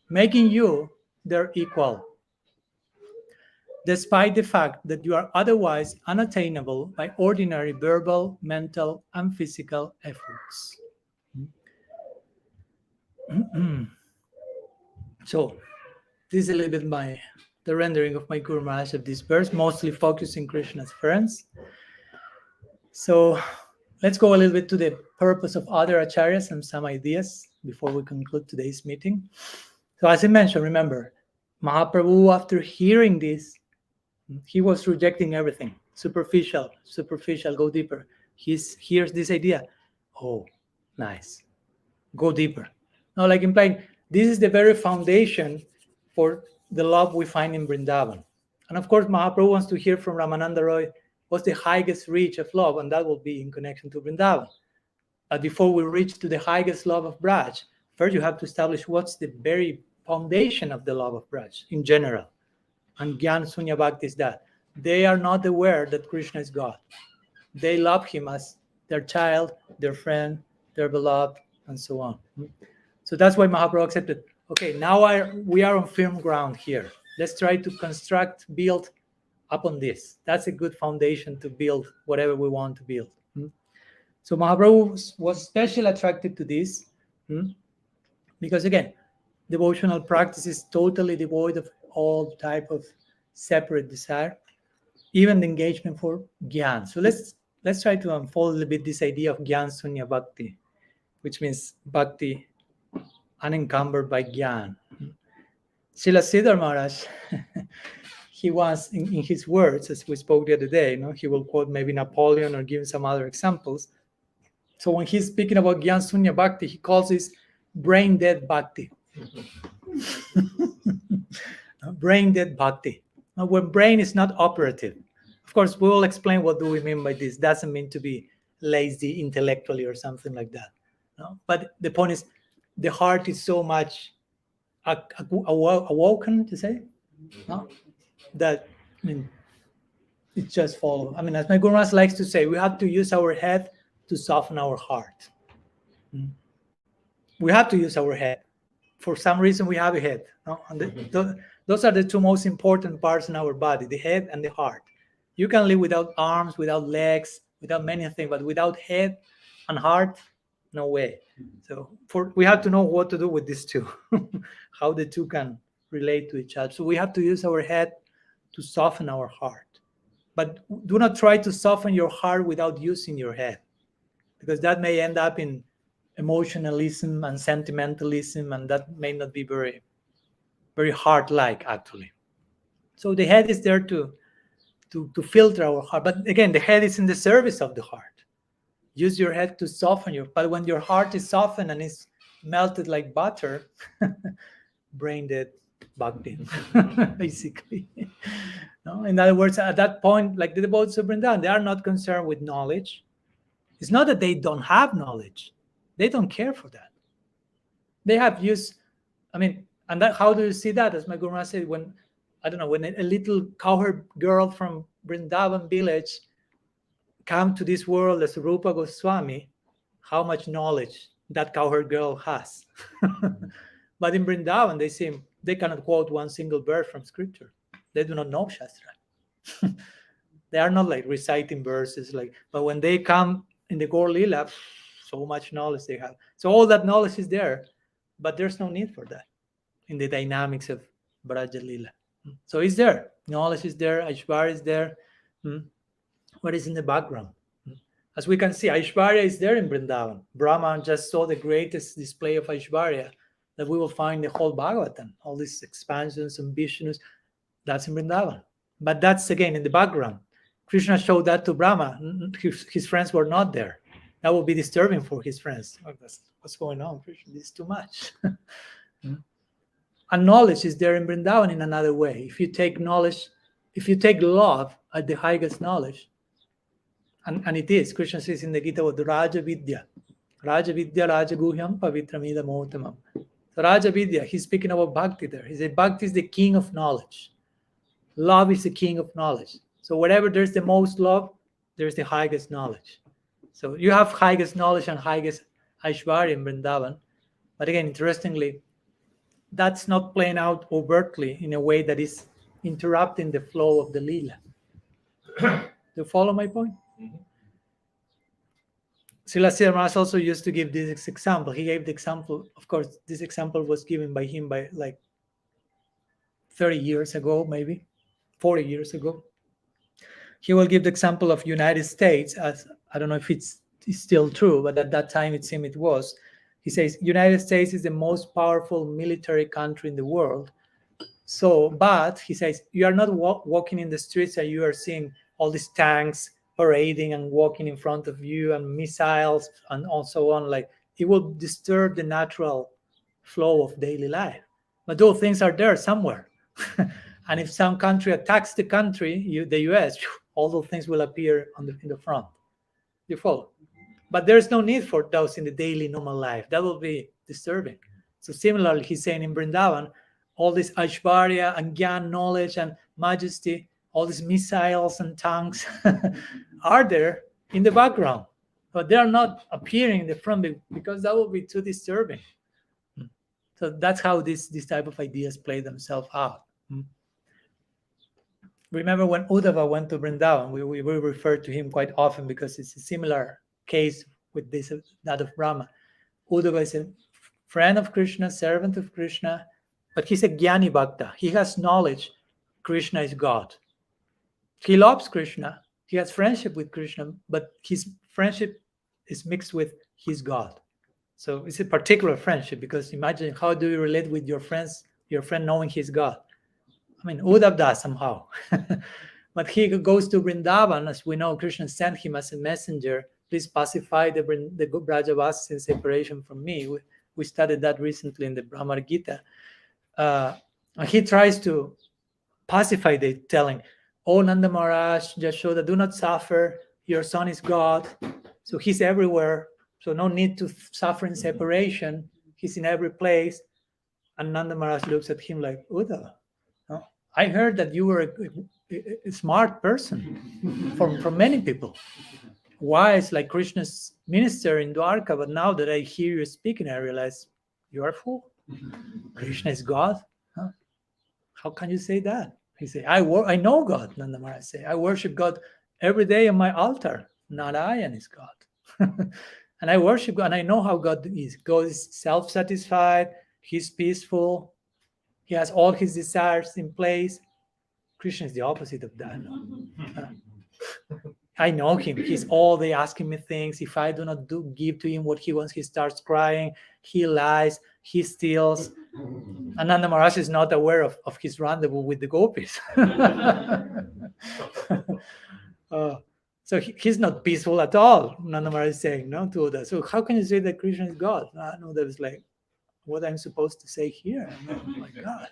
making you their equal, despite the fact that you are otherwise unattainable by ordinary verbal, mental, and physical efforts. So, this is a little bit the rendering of my Guru Maharaj of this verse, mostly focusing Krishna's friends. So, let's go a little bit to the purpose of other acharyas and some ideas before we conclude today's meeting. So as I mentioned, remember, Mahaprabhu, after hearing this, he was rejecting everything. Superficial, go deeper. Here's this idea. Oh, nice. Go deeper. Now, like implying, this is the very foundation for the love we find in Vrindavan. And of course, Mahaprabhu wants to hear from Ramananda Roy what's the highest reach of love, and that will be in connection to Vrindavan. But before we reach to the highest love of Braj, first you have to establish what's the very foundation of the love of Braj in general. And Gyan Sunya Bhakti is that. They are not aware that Krishna is God. They love him as their child, their friend, their beloved, and so on. So that's why Mahaprabhu accepted, okay, now we are on firm ground here. Let's try to build upon this. That's a good foundation to build whatever we want to build. So Mahaprabhu was especially attracted to this because, again, devotional practice is totally devoid of all type of separate desire, even the engagement for Gyan. So let's try to unfold a little bit this idea of Gyan Sunya Bhakti, which means Bhakti unencumbered by Gyan. Srila Sridhar Maharaj, he was, in his words, as we spoke the other day, he will quote maybe Napoleon or give some other examples. So when he's speaking about Gyan Sunya Bhakti, he calls this brain dead Bhakti. Brain dead Bhakti. Now, when brain is not operative, of course, we will explain what do we mean by this. Doesn't mean to be lazy intellectually or something like that. No? But the point is, the heart is so much awoken, to say, no? That it just follows. As my Guru Maharaj likes to say, we have to use our head to soften our heart. We have to use our head. For some reason, we have a head. No? And those are the two most important parts in our body, the head and the heart. You can live without arms, without legs, without many things, but without head and heart, no way. So we have to know what to do with these two, how the two can relate to each other. So we have to use our head to soften our heart. But do not try to soften your heart without using your head, because that may end up in emotionalism and sentimentalism, and that may not be very, very heart-like, actually. So the head is there to filter our heart. But again, the head is in the service of the heart. Use your head to soften but when your heart is softened and is melted like butter, brain dead Bhakti, basically. No? In other words, at that point, like the devotees of Vrindavan, they are not concerned with knowledge. It's not that they don't have knowledge. They don't care for that. They have used, and that, how do you see that? As my Guru Maharaj said, when a little cowherd girl from Vrindavan village come to this world as Rupa Goswami, how much knowledge that cowherd girl has. But in Vrindavan, they cannot quote one single verse from scripture. They do not know Shastra. They are not like reciting verses, but when they come in the Gaur Lila, so much knowledge they have. So all that knowledge is there, but there's no need for that in the dynamics of Braja Lila. So it's there. Knowledge is there. Aishwarya is there. What is in the background? As we can see, Aishwarya is there in Vrindavan. Brahma just saw the greatest display of Aishwarya that we will find in the whole Bhagavatam. All these expansions and Vishnus, that's in Vrindavan. But that's, again, in the background. Krishna showed that to Brahma. His friends were not there. That would be disturbing for his friends. What's going on, Krishna? This is too much. And knowledge is there in Vrindavan in another way. If you take knowledge, if you take love at the highest knowledge, and it is, Krishna says in the Gita, Raja Vidya, Raja Guhyam Pavitramida Motamam. So Raja Vidya, he's speaking about Bhakti there. He said Bhakti is the king of knowledge. Love is the king of knowledge. So wherever there's the most love, there's the highest knowledge. So you have highest knowledge and highest Aishwarya in Vrindavan. But again, interestingly, that's not playing out overtly in a way that is interrupting the flow of the Leela. Do you follow my point? Srila Sridhar Maharaj also used to give this example. He gave the example, of course, this example was given by him by like 30 years ago, maybe 40 years ago. He will give the example of United States as, I don't know if it's is still true, but at that time it seemed it was. He says, United States is the most powerful military country in the world. So, but he says, you are not walking in the streets and you are seeing all these tanks parading and walking in front of you and missiles and so on. Like, it will disturb the natural flow of daily life. But those things are there somewhere. And if some country attacks the country, the US, all those things will appear in the front. You follow? But there's no need for those in the daily normal life. That will be disturbing. So similarly, he's saying in Vrindavan, all this Aishwarya and Gyan, knowledge and majesty, all these missiles and tanks are there in the background. But they are not appearing in the front because that will be too disturbing. So that's how this type of ideas play themselves out. Remember when Uddhava went to Vrindavan, we refer to him quite often because it's a similar case with that of Brahma. Uddhava is a friend of Krishna, servant of Krishna, but he's a Jnani Bhakta. He has knowledge Krishna is God. He loves Krishna. He has friendship with Krishna, but his friendship is mixed with his God. So it's a particular friendship because imagine how do you relate with your friend knowing his God? I mean, Uddhav does somehow. But he goes to Vrindavan, as we know, Krishna sent him as a messenger. Please pacify the Brajavasis in separation from me. We studied that recently in the Brahma Gita. And he tries to pacify the telling, oh, Nanda Maharaj, Jashoda, do not suffer. Your son is God. So he's everywhere. So no need to suffer in separation. He's in every place. And Nanda Maharaj looks at him like, Uddhava, no? I heard that you were a smart person from many people. Wise, like Krishna's minister in Dwarka, but now that I hear you speaking, I realize you are a fool. Krishna is God. Huh? How can you say that? He say, I know God, Nanda Maharaj say. I worship God every day on my altar. Narayan is God. And I worship God, and I know how God is. God is self-satisfied. He's peaceful. He has all his desires in place. Krishna is the opposite of that. I know him. He's all day asking me things. If I do not give to him what he wants, he starts crying. He lies. He steals. Ananda Maharaj is not aware of his rendezvous with the gopis. So he's not peaceful at all. Nanda Maharaj is saying, no, to Uddhava. So how can you say that Krishna is God? No, that was like, what I'm supposed to say here? Oh my God.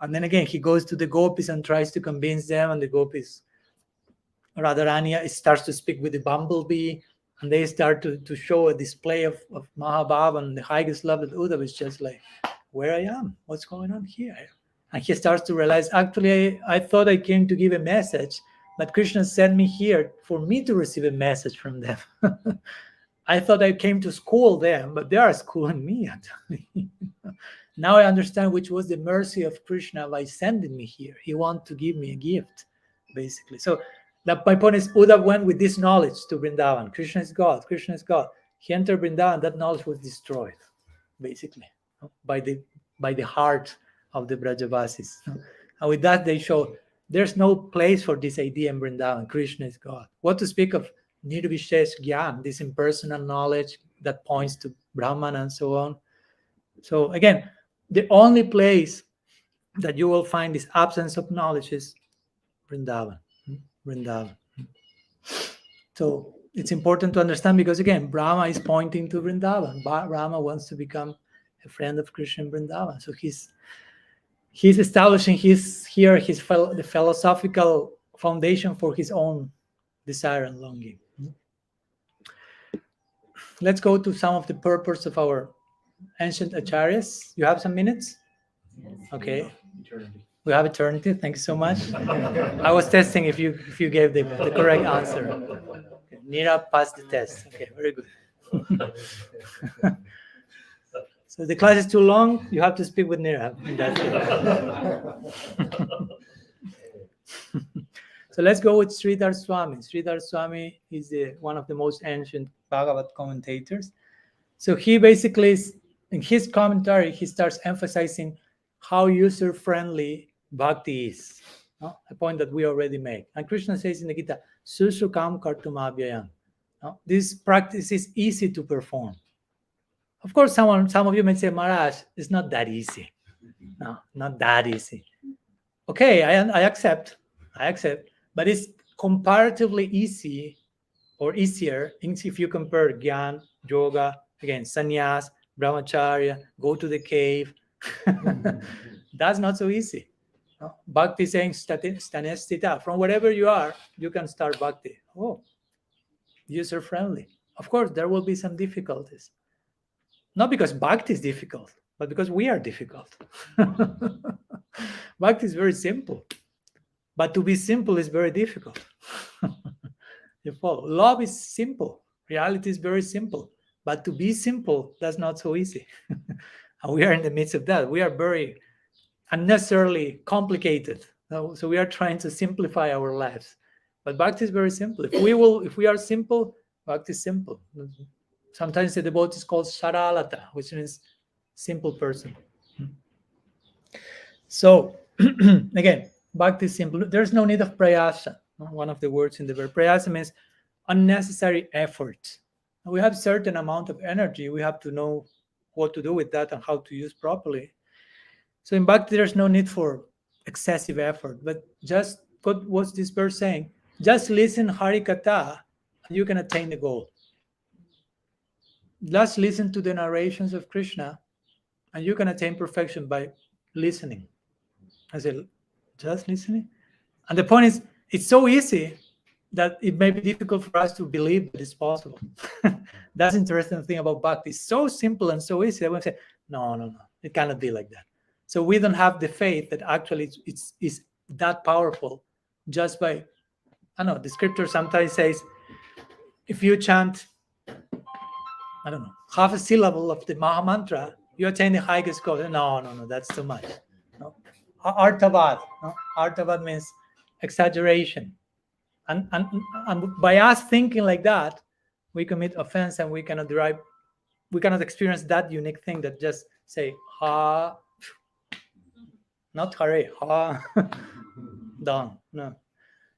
And then again, he goes to the gopis and tries to convince them, and the gopis, Radharani starts to speak with the bumblebee, and they start to show a display of Mahabhava and the highest love that Uddhava is just like, where I am, what's going on here? And he starts to realize, actually, I thought I came to give a message, but Krishna sent me here for me to receive a message from them. I thought I came to school them, but they are schooling me. Now I understand which was the mercy of Krishna by sending me here. He wanted to give me a gift, basically. So my point is, Uddhava went with this knowledge to Vrindavan. Krishna is God. Krishna is God. He entered Vrindavan. That knowledge was destroyed, basically, by the heart of the Brajavasis. And with that, they show there's no place for this idea in Vrindavan. Krishna is God. What to speak of Nirvishesh Gyan, this impersonal knowledge that points to Brahman and so on. So again, the only place that you will find this absence of knowledge is Vrindavan. Vrindavan. So it's important to understand because again, Brahma is pointing to Vrindavan. Brahma wants to become a friend of Krishna in Vrindavan. So he's establishing the philosophical foundation for his own desire and longing. Let's go to some of the purpose of our ancient acharyas. You have some minutes? Okay. We have eternity. Thank you so much. I was testing if you gave the correct answer. Okay. Nira passed the test. Okay, very good. So the class is too long. You have to speak with Nira. So let's go with Sridhar Swami. Sridhar Swami is one of the most ancient Bhagavad commentators. So he basically, in his commentary, he starts emphasizing how user-friendly Bhakti is, a point that we already made. And Krishna says in the Gita, Susukam kartumabhyayam. No? This practice is easy to perform. Of course, some of you may say, Maharaj, it's not that easy. No, not that easy. Okay, I accept, but it's comparatively easy or easier if you compare Gyan, Yoga, again, Sannyas, Brahmacharya, go to the cave. That's not so easy. No? Bhakti saying stanestita, from wherever you are, you can start Bhakti. Oh, user friendly. Of course, there will be some difficulties. Not because Bhakti is difficult, but because we are difficult. Bhakti is very simple, but to be simple is very difficult. You follow? Love is simple. Reality is very simple, but to be simple, that's not so easy. And we are in the midst of that. We are very unnecessarily complicated. So we are trying to simplify our lives. But Bhakti is very simple. If we are simple, Bhakti is simple. Sometimes the devotee is called Saralata, which means simple person. So again, Bhakti is simple. There's no need of prayasa. One of the words in the verb. Prayasa means unnecessary effort. We have certain amount of energy. We have to know what to do with that and how to use properly. So in Bhakti, there's no need for excessive effort. But just what's this verse saying? Just listen Hari Katha and you can attain the goal. Just listen to the narrations of Krishna and you can attain perfection by listening. I said, just listening? And the point is, it's so easy that it may be difficult for us to believe that it's possible. That's the interesting thing about Bhakti. It's so simple and so easy that we say, no, it cannot be like that. So we don't have the faith that actually it's that powerful just by, I don't know, the scripture sometimes says, if you chant, I don't know, half a syllable of the Maha Mantra, you attain the highest goal. No, that's too much. No. Artavad. No? Artavad means exaggeration. And by us thinking like that, we commit offense and we cannot experience that unique thing that just say, ha, not hare, ha, done. No.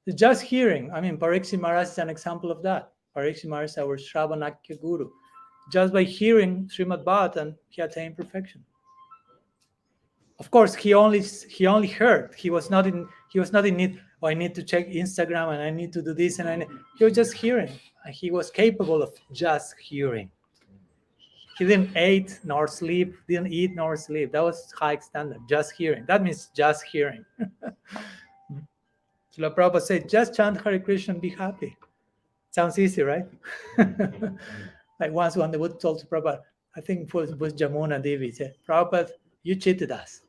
It's just hearing. I mean, Parikshit Maharaj is an example of that. Parikshit Maharaj is our Shravanakya Guru. Just by hearing Srimad Bhagavatam, he attained perfection. Of course, he only heard. He was not in need. Oh, I need to check Instagram and I need to do this he was just hearing. And he was capable of just hearing. He didn't eat nor sleep. That was high standard. Just hearing. That means just hearing. Srila Prabhupada said, just chant Hare Krishna and be happy. Sounds easy, right? Like once one devotee told to Prabhupada, I think it was Jamuna Devi, said, Prabhupada, you cheated us.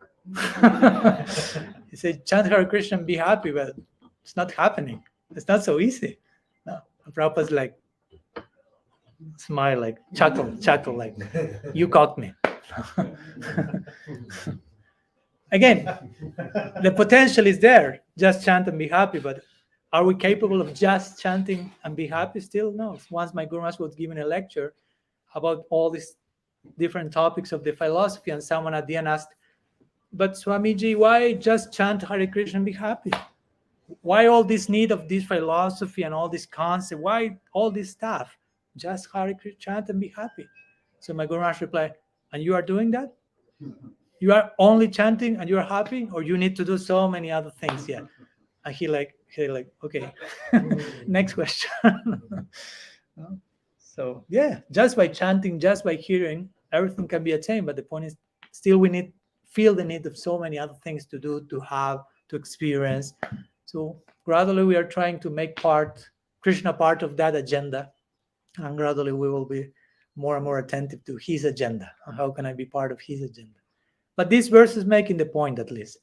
He said, chant Hare Krishna and be happy, but it's not happening. It's not so easy. No. Prabhupada's like, smile, like, chuckle, like, you caught me. Again, the potential is there. Just chant and be happy, but are we capable of just chanting and be happy still? No. Once my Guru Maharaj was giving a lecture about all these different topics of the philosophy, and someone at the end asked, but Swamiji, why just chant Hare Krishna and be happy? Why all this need of this philosophy and all this concept? Why all this stuff? Just Hare Krishna, chant and be happy. So my Guru Maharaj replied, and you are doing that? You are only chanting and you are happy? Or you need to do so many other things yet? And he like, okay, next question. So yeah, just by chanting, just by hearing, everything can be attained. But the point is, still we feel the need of so many other things to do, to have, to experience. So gradually we are trying to make Krishna part of that agenda. And gradually we will be more and more attentive to his agenda. How can I be part of his agenda? But this verse is making the point, at least.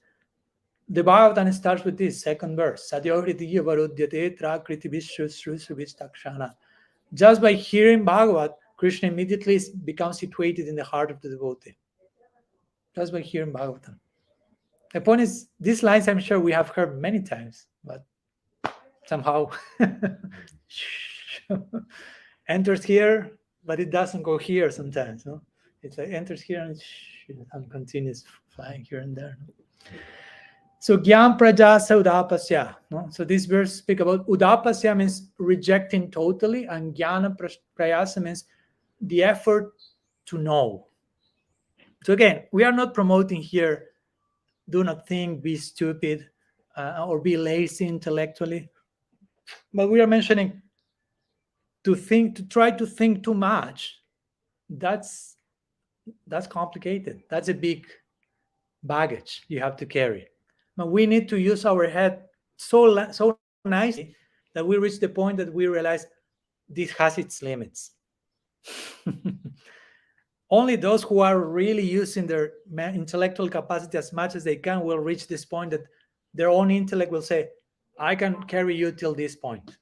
The Bhagavatam starts with this second verse. Just by hearing Bhagavat, Krishna immediately becomes situated in the heart of the devotee. Just by hearing Bhagavatam. The point is, these lines I'm sure we have heard many times, but somehow enters here, but it doesn't go here sometimes. No? It's like enters here and continues flying here and there. So Gyam Prajasa Udapasya. No? So this verse speak about Udapasya means rejecting totally, and Jnana Prayasa means the effort to know. So again, we are not promoting here, do not think, be stupid, or be lazy intellectually. But we are mentioning to try to think too much. That's complicated. That's a big baggage you have to carry. But we need to use our head so nicely that we reach the point that we realize this has its limits. Only those who are really using their intellectual capacity as much as they can will reach this point that their own intellect will say, I can carry you till this point.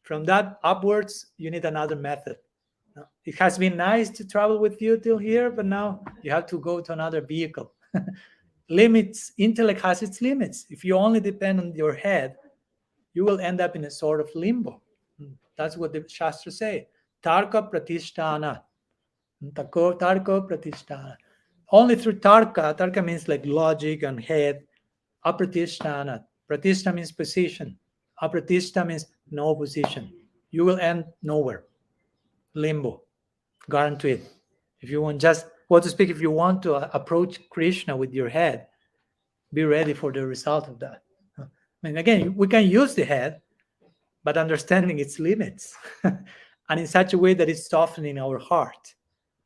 From that upwards, you need another method. It has been nice to travel with you till here, but now you have to go to another vehicle. Limits, intellect has its limits. If you only depend on your head, you will end up in a sort of limbo. That's what the Shastras say. Tarka pratishtana. Tarka pratishtana. Only through tarka means like logic and head. Apratishtana. Pratishta means position. Apratishta means no position. You will end nowhere. Limbo. Guaranteed. If you want if you want to approach Krishna with your head, be ready for the result of that. I mean, again, we can use the head, but understanding its limits and in such a way that it's softening our heart,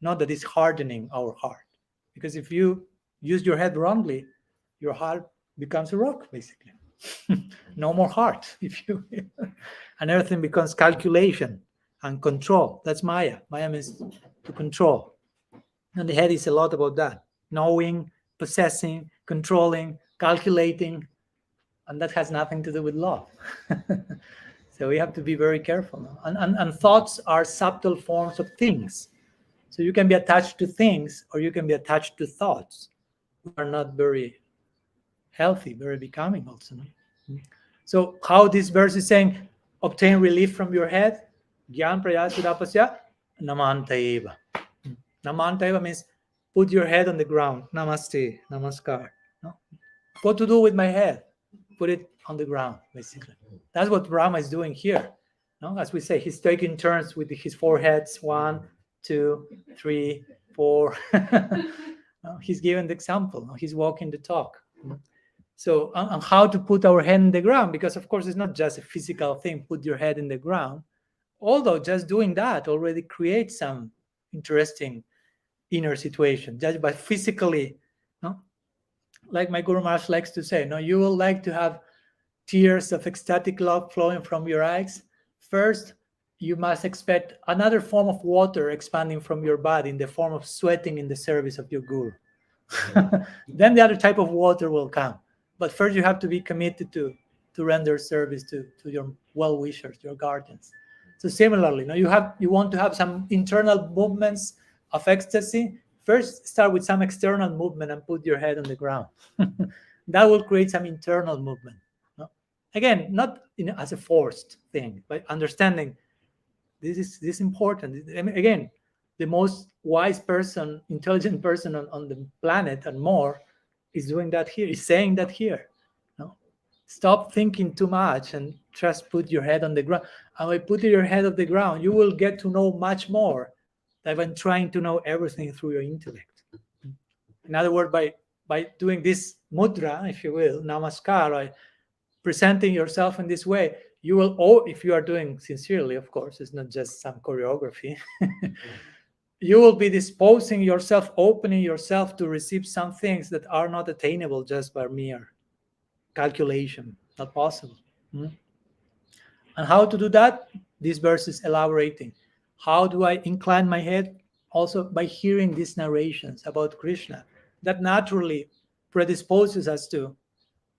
not that it's hardening our heart. Because if you use your head wrongly, your heart becomes a rock, basically. No more heart, if you will. And everything becomes calculation and control. That's Maya. Maya means to control. And the head is a lot about that. Knowing, possessing, controlling, calculating. And that has nothing to do with love. So we have to be very careful. And thoughts are subtle forms of things. So you can be attached to things or you can be attached to thoughts. We are not very healthy, very becoming also. So how this verse is saying, obtain relief from your head, Gyan Prayasa Udapasya, Namantaiva. Namantaiva means put your head on the ground. Namaste, namaskar. No? What to do with my head? Put it on the ground, basically. That's what Brahma is doing here. No? As we say, he's taking turns with his four heads. 1, 2, 3, 4. He's giving the example. He's walking the talk. So on how to put our head in the ground, because of course it's not just a physical thing, put your head in the ground. Although just doing that already creates some interesting inner situation, just by physically, no? Like my Guru Maharaj likes to say, no, you will like to have tears of ecstatic love flowing from your eyes. First, you must expect another form of water expanding from your body in the form of sweating in the service of your Guru. Then the other type of water will come. But first you have to be committed to render service to your well-wishers, your guardians. So similarly, you want to have some internal movements of ecstasy. First, start with some external movement and put your head on the ground. That will create some internal movement. No? Again, not as a forced thing, but understanding this is important. I mean, again, the most wise person, intelligent person on the planet and more is doing that here, is saying that here. No? Stop thinking too much and just put your head on the ground. And by putting your head on the ground, you will get to know much more than when trying to know everything through your intellect. In other words, by doing this mudra, if you will, namaskar, by presenting yourself in this way, you will, if you are doing sincerely, of course, it's not just some choreography, you will be disposing yourself, opening yourself to receive some things that are not attainable just by mere calculation, not possible. And how to do that? This verse is elaborating. How do I incline my head? Also by hearing these narrations about Krishna that naturally predisposes us to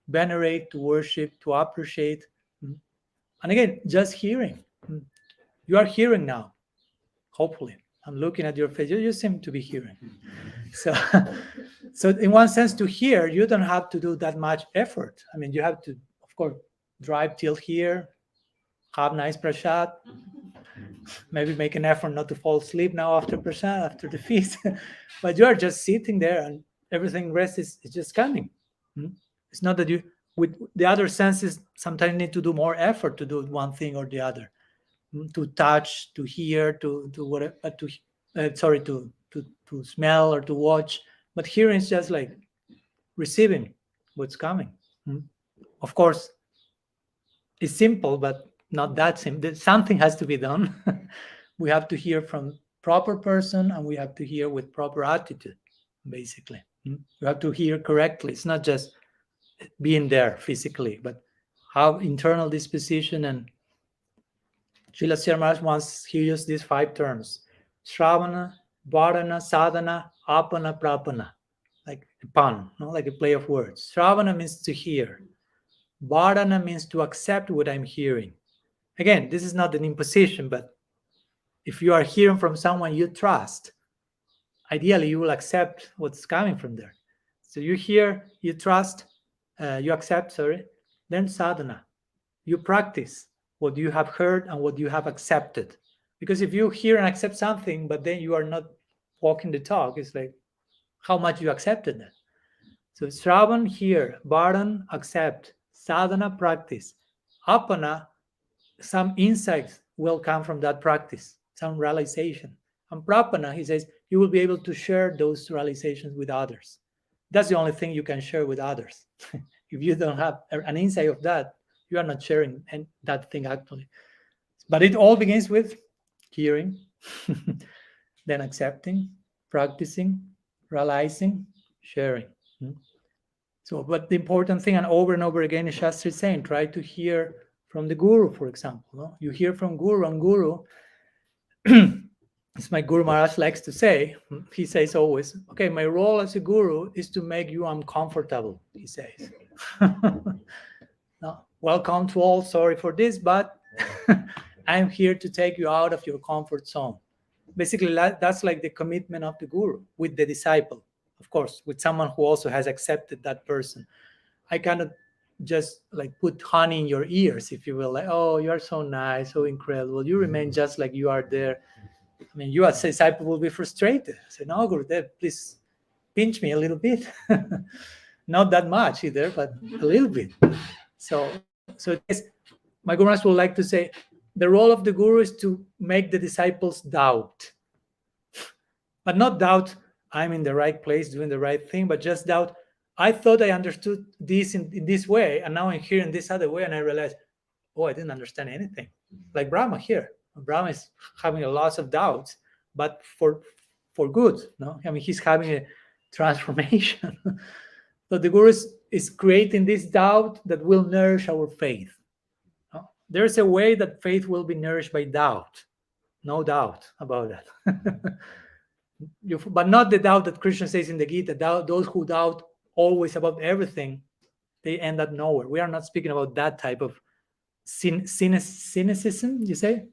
venerate, to worship, to appreciate. And again, just hearing. You are hearing now, hopefully. I'm looking at your face. You seem to be hearing. So in one sense, to hear, you don't have to do that much effort. I mean, you have to, of course, drive till here, have nice prasad, maybe make an effort not to fall asleep now after prasad, after the feast. But you are just sitting there and everything rest is just coming. It's not that you With the other senses, sometimes need to do more effort to do one thing or the other, to touch, to hear, to whatever, to smell or to watch. But hearing is just like receiving what's coming. Of course, it's simple, but not that simple. Something has to be done. We have to hear from proper person, and we have to hear with proper attitude, basically. You have to hear correctly. It's not just being there physically, but how internal disposition. And Srila Sri Maharaj once he used these 5 terms: Shravana, Varana, Sadhana, Apana, Prapana, like a pun, like a play of words. Shravana means to hear. Varana means to accept what I'm hearing. Again, this is not an imposition, but if you are hearing from someone you trust, ideally you will accept what's coming from there. So you hear, you trust, you accept, then sadhana. You practice what you have heard and what you have accepted. Because if you hear and accept something, but then you are not walking the talk, it's like how much you accepted that. So Shravan, hear, Varan, accept, sadhana, practice, apana, some insights will come from that practice, some realization. And prapana, he says, you will be able to share those realizations with others. That's the only thing you can share with others. If you don't have an insight of that, you are not sharing that thing actually. But it all begins with hearing, then accepting, practicing, realizing, sharing. So, but the important thing, and over again, is Shastri is saying, try to hear from the Guru, for example. No? You hear from Guru, and Guru, as my Guru Maharaj likes to say, he says always, okay, my role as a Guru is to make you uncomfortable, he says. No, welcome to all, sorry for this, but I'm here to take you out of your comfort zone. Basically, that's like the commitment of the Guru with the disciple. Of course, with someone who also has accepted that person. I cannot just like put honey in your ears, if you will, like, oh, you are so nice, so incredible. You remain just like you are there. I mean, you as a disciple will be frustrated. Say, no, Gurudev, please pinch me a little bit. Not that much either, but a little bit. So yes, my Guru Maharaj would like to say, the role of the Guru is to make the disciples doubt. But not doubt, I'm in the right place, doing the right thing, but just doubt, I thought I understood this in this way, and now I'm here in this other way, and I realized, oh, I didn't understand anything. Like Brahma here. Brahma is having a lot of doubts, but for good. No, I mean, he's having a transformation. So the Guru is creating this doubt that will nourish our faith. No? There's a way that faith will be nourished by doubt. No doubt about that. But not the doubt that Krishna says in the Gita, those who doubt always about everything, they end up nowhere. We are not speaking about that type of cynicism, you say?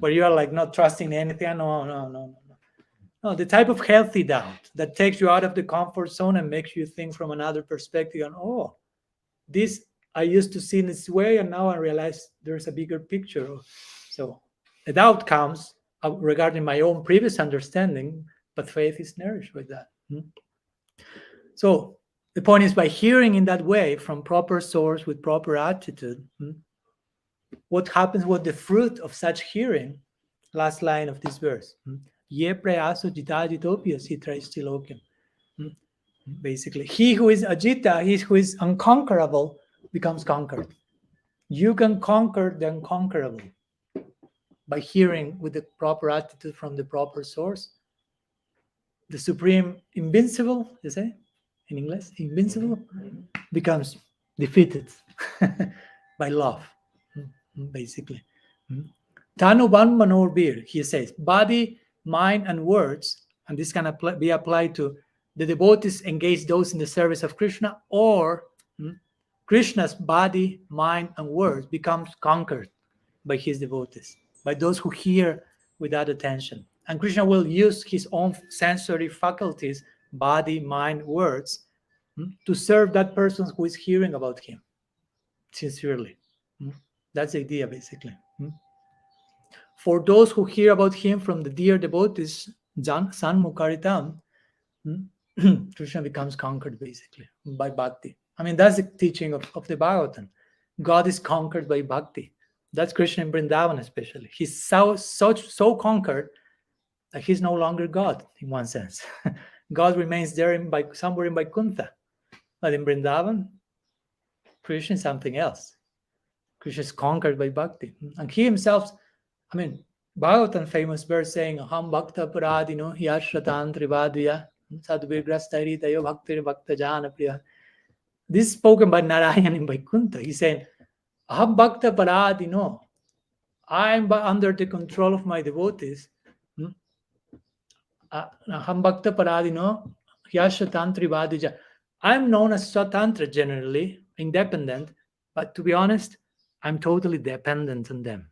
Where you are like not trusting anything. No, the type of healthy doubt that takes you out of the comfort zone and makes you think from another perspective. And oh, this I used to see in this way, and now I realize there's a bigger picture. So the doubt comes regarding my own previous understanding, but faith is nourished with that. So the point is, by hearing in that way from proper source with proper attitude, what happens with the fruit of such hearing? Last line of this verse. Ye prayaso jitajitopya sitraistilokyam. Basically, he who is ajita, he who is unconquerable, becomes conquered. You can conquer the unconquerable by hearing with the proper attitude from the proper source. The supreme invincible, you say in English, invincible, becomes defeated by love, basically. Tanu Ban Manor Bir, he says, body, mind, and words, and this can be applied to the devotees engage those in the service of Krishna, or Krishna's body, mind, and words becomes conquered by his devotees, by those who hear with that attention. And Krishna will use his own sensory faculties, body, mind, words, to serve that person who is hearing about him sincerely. That's the idea, basically. For those who hear about him from the dear devotees, San Mukaritam, Krishna becomes conquered, basically, by Bhakti. I mean, that's the teaching of the Bhagavatam. God is conquered by bhakti. That's Krishna in Vrindavan especially. He's so conquered that he's no longer God in one sense. God remains there somewhere in Vaikuntha. But in Vrindavan, Krishna is something else. Krishna is conquered by bhakti. And he himself, I mean, Bhagavatam famous verse saying, Aham bhakta paradino yashratan trivadya sadvigrastari tayo bhaktir bhakta jana priya. This is spoken by Narayan in Vaikuntha. He's saying, Aham bhakta paradino. I'm under the control of my devotees. Aham bhakta paradino yashratan trivadya. I'm known as Swatantra generally, independent, but to be honest, I'm totally dependent on them,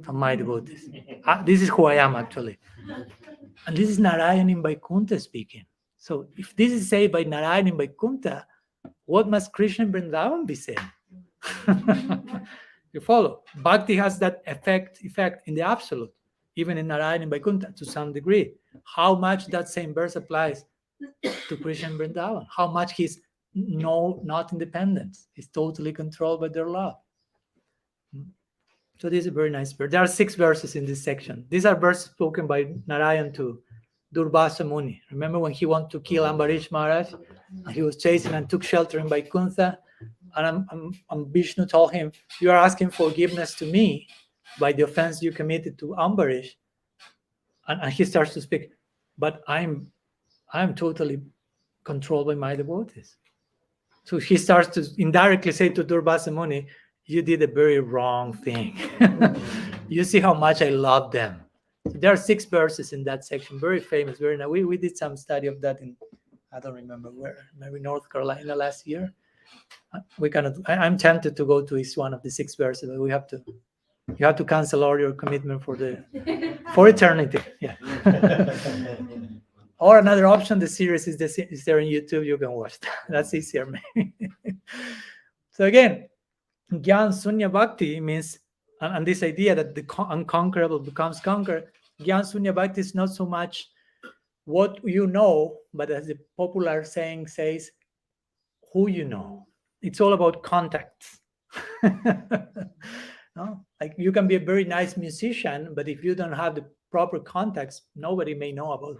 on my devotees. This is who I am actually. And this is Narayan in Vaikuntha speaking. So if this is said by Narayan in Vaikuntha, what must Krishna in Vrindavan be saying? You follow? Bhakti has that effect in the absolute, even in Narayan in Vaikuntha to some degree. How much that same verse applies to Krishna in Vrindavan? How much he's not independent. He's totally controlled by their love. So this is a very nice verse. There are 6 verses in this section. These are verses spoken by Narayan to Durvasa Muni. Remember when he wanted to kill Ambarish Maharaj? He was chasing and took shelter in Vaikuntha. And Vishnu told him, you are asking forgiveness to me by the offense you committed to Ambarish. And he starts to speak, but I'm totally controlled by my devotees. So he starts to indirectly say to Durvasa Muni, you did a very wrong thing. You see how much I love them. So there are 6 verses in that section, very famous. Very nice. We did some study of that in, I don't remember where, maybe North Carolina last year. We cannot. I'm tempted to go to each one of the 6 verses, but you have to cancel all your commitment for eternity. Yeah. Or another option, the series is there on YouTube. You can watch that. That's easier, maybe. So again, Gyan Sunya Bhakti means, and this idea that the unconquerable becomes conquered. Gyan Sunya Bhakti is not so much what you know, but as the popular saying says, who you know. It's all about contacts. No? Like you can be a very nice musician, but if you don't have the proper contacts, nobody may know about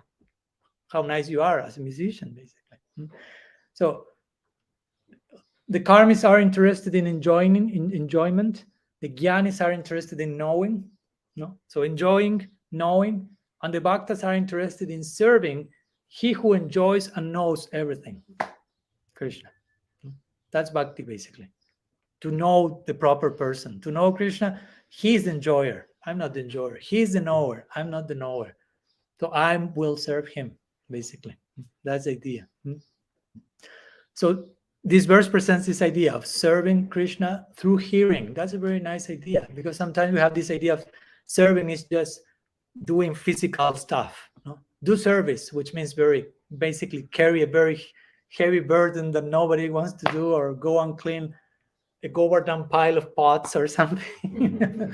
how nice you are as a musician, basically. So the karmis are interested in enjoyment. The jnanis are interested in knowing. No? So enjoying, knowing, and the bhaktas are interested in serving he who enjoys and knows everything. Krishna. That's bhakti, basically. To know the proper person. To know Krishna, he's the enjoyer. I'm not the enjoyer. He's the knower. I'm not the knower. So I will serve him, basically. That's the idea. So this verse presents this idea of serving Krishna through hearing. That's a very nice idea, because sometimes we have this idea of serving is just doing physical stuff. No? Do service, which means basically carry a very heavy burden that nobody wants to do, or go and clean a Govardhan pile of pots or something.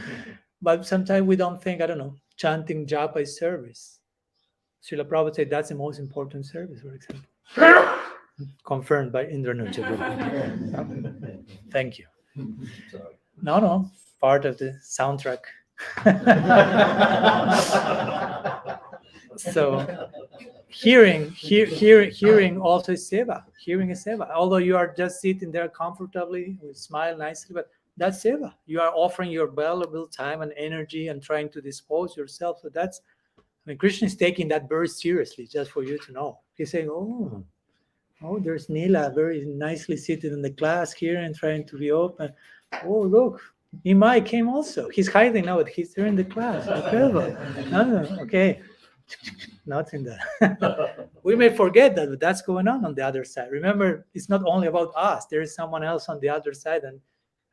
But sometimes we don't think, I don't know, chanting japa is service. Srila Prabhupada said that's the most important service, for example. Confirmed by Indranuj. Thank you. No, part of the soundtrack. So hearing also is seva. Hearing is seva. Although you are just sitting there comfortably, with smile nicely, but that's seva. You are offering your valuable time and energy and trying to dispose yourself. So Krishna is taking that very seriously, just for you to know. He's saying, oh, there's Neela very nicely seated in the class here and trying to be open. Oh, look, Imai came also. He's hiding now, but he's there in the class. Incredible. Okay. Nothing that. We may forget that, but that's going on the other side. Remember, it's not only about us. There is someone else on the other side, and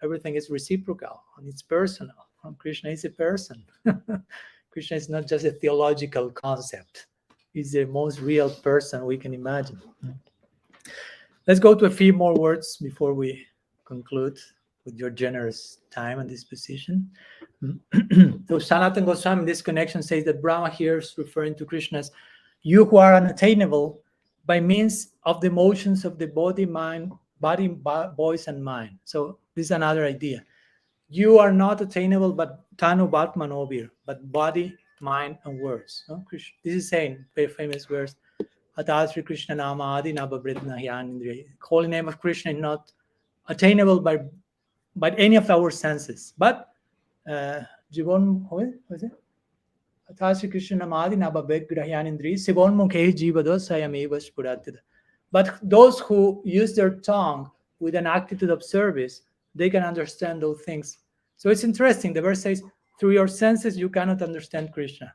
everything is reciprocal and it's personal. Krishna is a person. Krishna is not just a theological concept. He's the most real person we can imagine. Let's go to a few more words before we conclude with your generous time and disposition. So Sanatana Goswami in this connection says that Brahma here is referring to Krishna as you who are unattainable by means of the motions of the body, mind, body, voice, and mind. So this is another idea. You are not attainable, but Tanu Batmanobir, but body, mind, and words. No? This is saying very famous verse. Atasri Krishna Nama Adi Nababridna Yanindriya. Holy name of Krishna is not attainable by any of our senses. But Jivon, what is it? Atasri Krishna Nama Adi Nababridna Yanindriya. Sivon Mukhe Jivado Sayameva Spuratida. But those who use their tongue with an attitude of service, they can understand those things. So it's interesting. The verse says, through your senses, you cannot understand Krishna.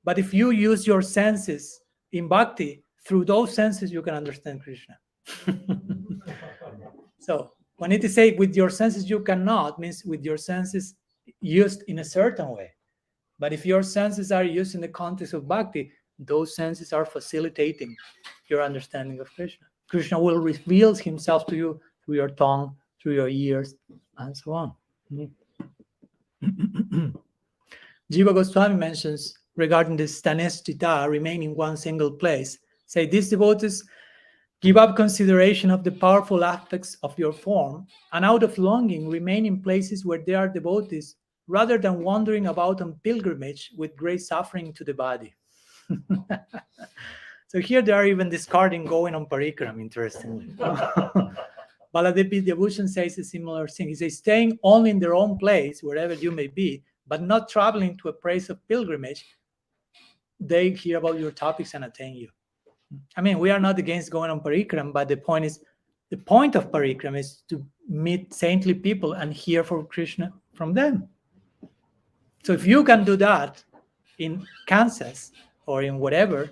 But if you use your senses in bhakti, through those senses, you can understand Krishna. So when it is said, with your senses, you cannot, means with your senses used in a certain way. But if your senses are used in the context of bhakti, those senses are facilitating your understanding of Krishna. Krishna will reveal himself to you through your tongue, through your ears, and so on. Jiva Goswami mentions regarding the stanestita, remain in one single place. Say, these devotees give up consideration of the powerful aspects of your form, and out of longing remain in places where they are devotees, rather than wandering about on pilgrimage with great suffering to the body. So here they are even discarding going on parikram, interestingly. Baladevi Devushan says a similar thing. He says, staying only in their own place, wherever you may be, but not traveling to a place of pilgrimage, they hear about your topics and attain you. I mean, we are not against going on parikram, but the point of parikram is to meet saintly people and hear from Krishna from them. So if you can do that in Kansas or in whatever,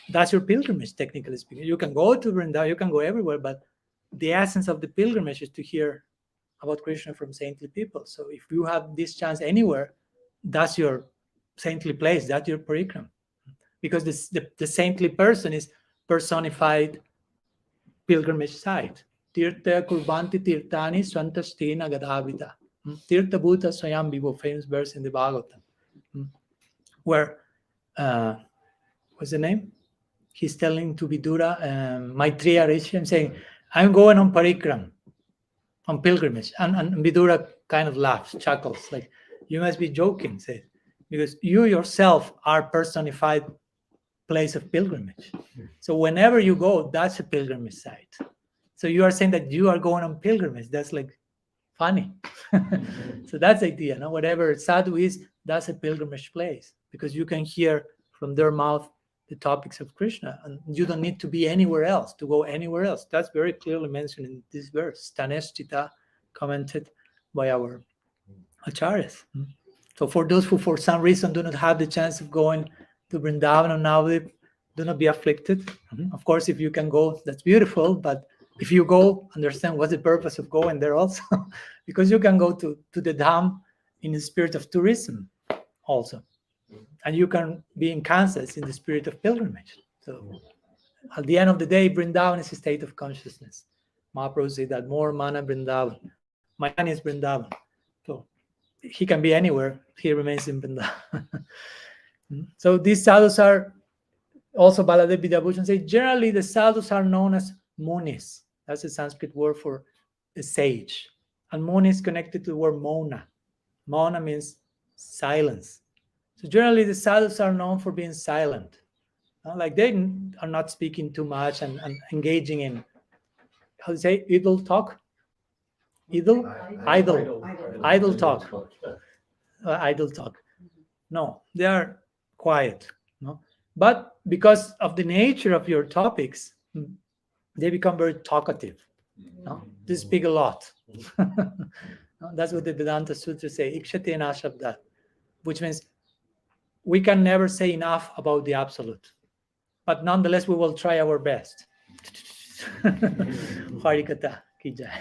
that's your pilgrimage, technically speaking. You can go to Vrindavan, you can go everywhere, but the essence of the pilgrimage is to hear about Krishna from saintly people. So if you have this chance anywhere, that's your saintly place, that's your parikram. Because the saintly person is personified pilgrimage site. Tirtha kurbanti tirtani swantastina gadavita. Tirtha bhuta swayam vivo, famous verse in the Bhagavatam. Where, what's the name? He's telling to Vidura, Maitreya Rishi, I'm saying, I'm going on parikram, on pilgrimage. And Vidura kind of laughs, chuckles, like, you must be joking, says, because you yourself are personified place of pilgrimage. So whenever you go, that's a pilgrimage site. So you are saying that you are going on pilgrimage. That's like funny. So that's the idea. No? Whatever sadhu is, that's a pilgrimage place, because you can hear from their mouth the topics of Krishna, and you don't need to be anywhere else, to go anywhere else. That's very clearly mentioned in this verse. Staneshchita, commented by our acharyas. So for those who for some reason do not have the chance of going to Vrindavan and Navadvip, do not be afflicted. Of course, if you can go, that's beautiful, but if you go, understand what's the purpose of going there also, because you can go to the Dham in the spirit of tourism also. And you can be in Kansas in the spirit of pilgrimage. So at the end of the day, Vrindavan is a state of consciousness. Mahaprabhu said that more mana Vrindavan. My man is Vrindavan. So he can be anywhere. He remains in Vrindavan. So these sadhus are also Baladev Vidyabhushan says, generally the sadhus are known as munis. That's a Sanskrit word for a sage. And muni is connected to the word mona. Mona means silence. So generally the sadhus are known for being silent. Like they are not speaking too much and engaging in, how do you say, idle talk? Idle talk. Idle talk. No, they are quiet. No? But because of the nature of your topics, they become very talkative. No? They speak a lot. That's what the Vedanta Sutras say, Ikshate Shabdat, which means we can never say enough about the absolute. But nonetheless, we will try our best. Harikata ki jai.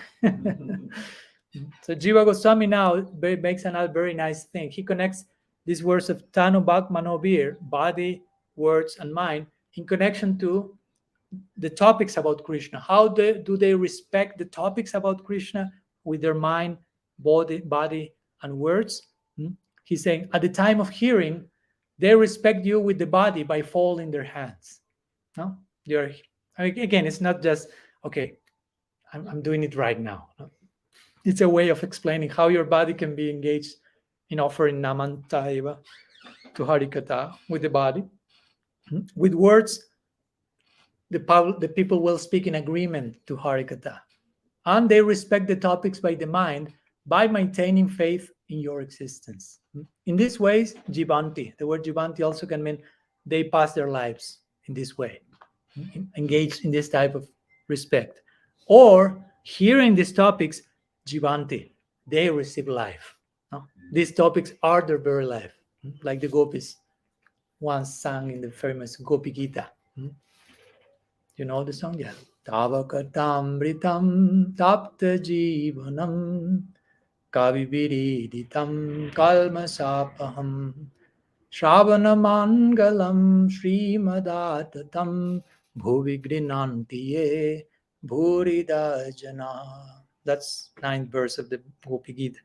So Jiva Goswami now makes another very nice thing. He connects these words of Tanu Bhak Manobir, body, words, and mind, in connection to the topics about Krishna. How do they respect the topics about Krishna with their mind, body, and words? He's saying, at the time of hearing, they respect you with the body by folding their hands. No? Again, it's not just, okay, I'm doing it right now. It's a way of explaining how your body can be engaged in offering Namantaiva to Harikatha with the body. With words, the people will speak in agreement to Harikatha. And they respect the topics by the mind by maintaining faith in your existence. In this way, Jivanti, the word Jivanti also can mean they pass their lives in this way, engaged in this type of respect. Or hearing these topics, Jivanti, they receive life. No? These topics are their very life, like the gopis once sang in the famous Gopi Gita. You know the song? Yeah. Tavakatamritam tapta jivanam kaviviriditam kalmasapaham Shravanamangalam Srimadatam Bhuvigrinantiye Bhurida Jana. That's 9th verse of the Gopi Gita.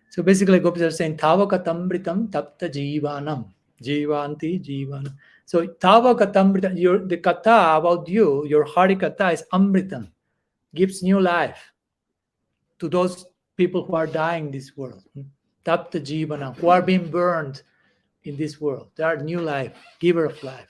So basically, gopis are saying Tavakatamritam tapta jivanam. Jivanti jivanam. So Tavakatamritam, the kata about you, your Hari kata is amritam, gives new life to those people who are dying in this world. Tapta jivanam, who are being burned in this world. They are new life, giver of life.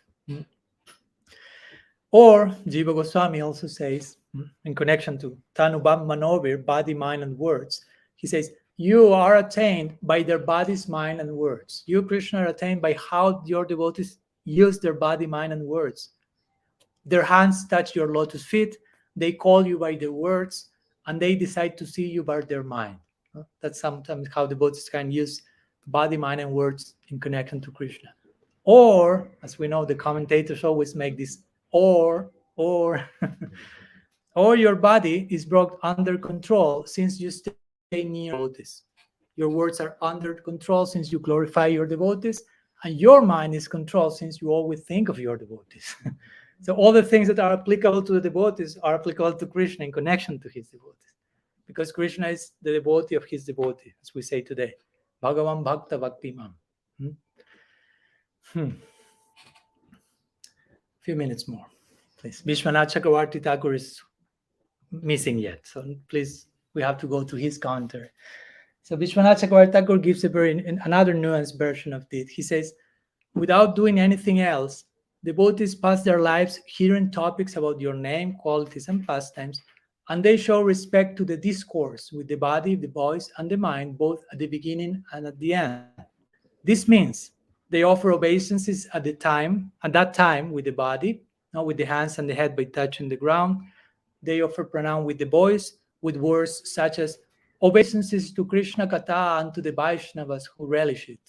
Or Jiva Goswami also says, in connection to Tanubam Manovir, body, mind, and words, he says, you are attained by their bodies, mind, and words. You, Krishna, are attained by how your devotees use their body, mind, and words. Their hands touch your lotus feet, they call you by their words, and they decide to see you by their mind. That's sometimes how devotees can use body, mind, and words in connection to Krishna. Or, as we know, the commentators always make this or your body is brought under control since you stay near devotees. Your words are under control since you glorify your devotees, and your mind is controlled since you always think of your devotees. So all the things that are applicable to the devotees are applicable to Krishna in connection to his devotees. Because Krishna is the devotee of his devotee, as we say today. Bhagavan Bhakta Bhaktimam. Few minutes more, please. Vishwanath Chakravarti Thakur is missing yet, so please, we have to go to his commentary. So Vishwanath Chakravarti Thakur gives another nuanced version of this. He says, without doing anything else, devotees pass their lives hearing topics about your name, qualities, and pastimes, and they show respect to the discourse with the body, the voice, and the mind, both at the beginning and at the end. This means they offer obeisances at that time with the body, not with the hands and the head by touching the ground. They offer pranam with the voice, with words such as obeisances to Krishna Katha and to the Vaishnavas who relish it.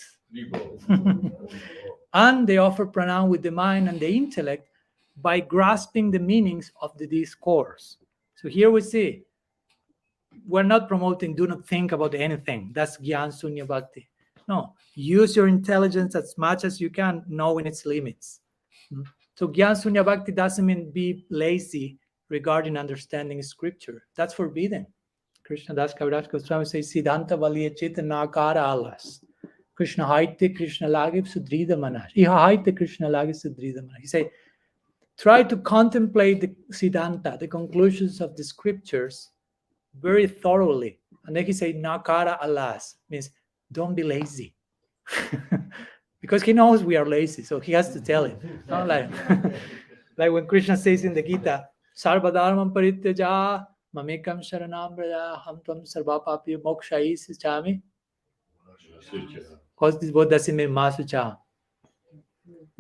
And they offer pranam with the mind and the intellect by grasping the meanings of the discourse. So here we see, we're not promoting do not think about anything. That's Gyan Sunya Bhakti. No, use your intelligence as much as you can, knowing its limits. So Gyan Sunya Bhakti doesn't mean be lazy regarding understanding scripture. That's forbidden. Krishna Das Kaviraj Goswami says, Siddhanta Valiya Chita Nakara Alas. Krishna Haite Krishna Lagib Sudrida Manash. Iha Haite Krishna Lagib Sudrida Manash. He said, try to contemplate the Siddhanta, the conclusions of the scriptures, very thoroughly. And then he said, Nakara Alas, means don't be lazy. Because he knows we are lazy, so he has to tell it. Not like, like when Krishna says in the Gita, Sarvadharmam parityaja mamekam sharanam braja ham tvam sarva papi mokshais chami. What does it mean, masucha?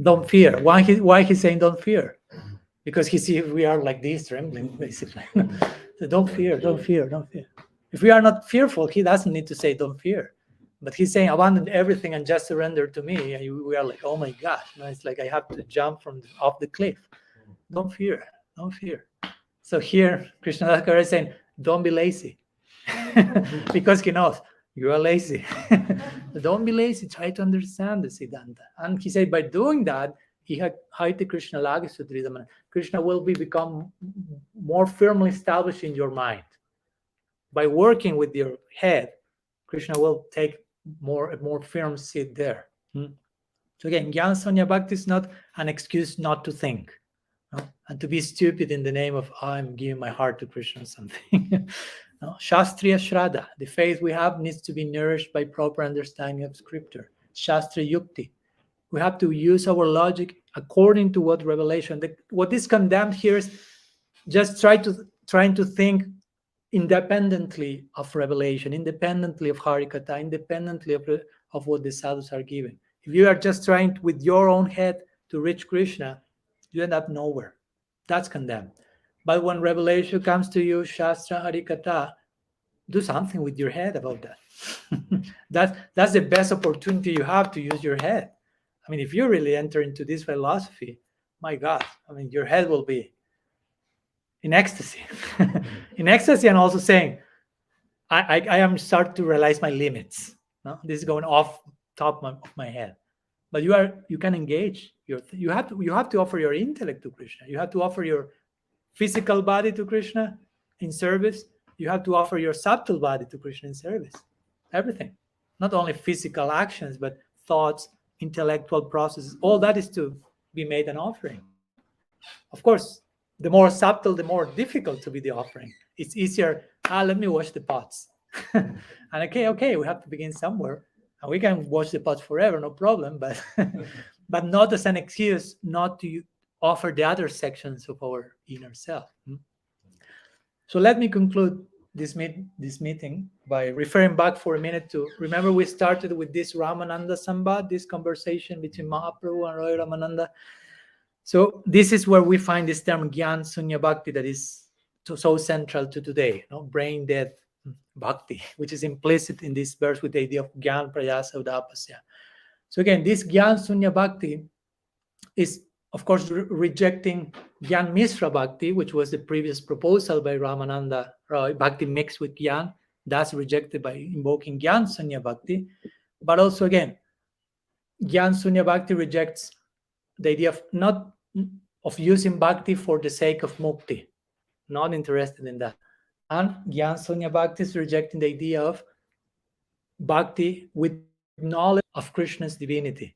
Don't fear. Why he's saying don't fear? Because he sees we are like this, trembling, basically. So don't fear, don't fear, don't fear. If we are not fearful, he doesn't need to say don't fear. But he's saying abandon everything and just surrender to me. And we are like, oh my gosh, no, it's like I have to jump off the cliff. Don't fear, don't fear. So here, Krishna Das Kaviraj is saying, don't be lazy. Because he knows you are lazy. Don't be lazy, try to understand the Siddhanta. And he said by doing that, Krishna Lagi Sudridamana. Krishna will become more firmly established in your mind. By working with your head, Krishna will take a more firm seat there. So again, Jnana Sanya Bhakti is not an excuse not to think. no? And to be stupid in the name of, oh, I'm giving my heart to Krishna or something. No? Shastriya Shraddha, the faith we have needs to be nourished by proper understanding of scripture. Shastra Yukti, we have to use our logic according to what revelation. What is condemned here is just trying to think independently of revelation, independently of Harikatha, independently of what the sadhus are giving. If you are just trying with your own head to reach Krishna, you end up nowhere. That's condemned. But when revelation comes to you, Shastra, Harikatha, do something with your head about that. That's the best opportunity you have to use your head. I mean, if you really enter into this philosophy, my God, I mean, your head will be in ecstasy. In ecstasy, and also saying, I am starting to realize my limits. No? This is going off top of my head. But you can engage. You have to offer your intellect to Krishna. You have to offer your physical body to Krishna in service. You have to offer your subtle body to Krishna in service. Everything. Not only physical actions, but thoughts, intellectual processes. All that is to be made an offering. Of course, the more subtle, the more difficult to be the offering. It's easier, let me wash the pots. And okay, we have to begin somewhere. And we can wash the pots forever, no problem, but but not as an excuse not to offer the other sections of our inner self. So let me conclude this meeting by referring back for a minute to, remember we started with this Ramananda Sambad, this conversation between Mahaprabhu and Roy Ramananda. So this is where we find this term Gyan Sunya Bhakti that is so central to today, brain dead Bhakti, which is implicit in this verse with the idea of Gyan Prayasa Udapasya. So again, this Gyan Sunya Bhakti is, of course, rejecting Gyan Mishra Bhakti, which was the previous proposal by Ramananda Roy, Bhakti mixed with Gyan. That's rejected by invoking Gyan Sunya Bhakti. But also again, Gyan Sunya Bhakti rejects the idea of not of using Bhakti for the sake of mukti, not interested in that. And Gyan Sunya Bhakti is rejecting the idea of Bhakti with knowledge of Krishna's divinity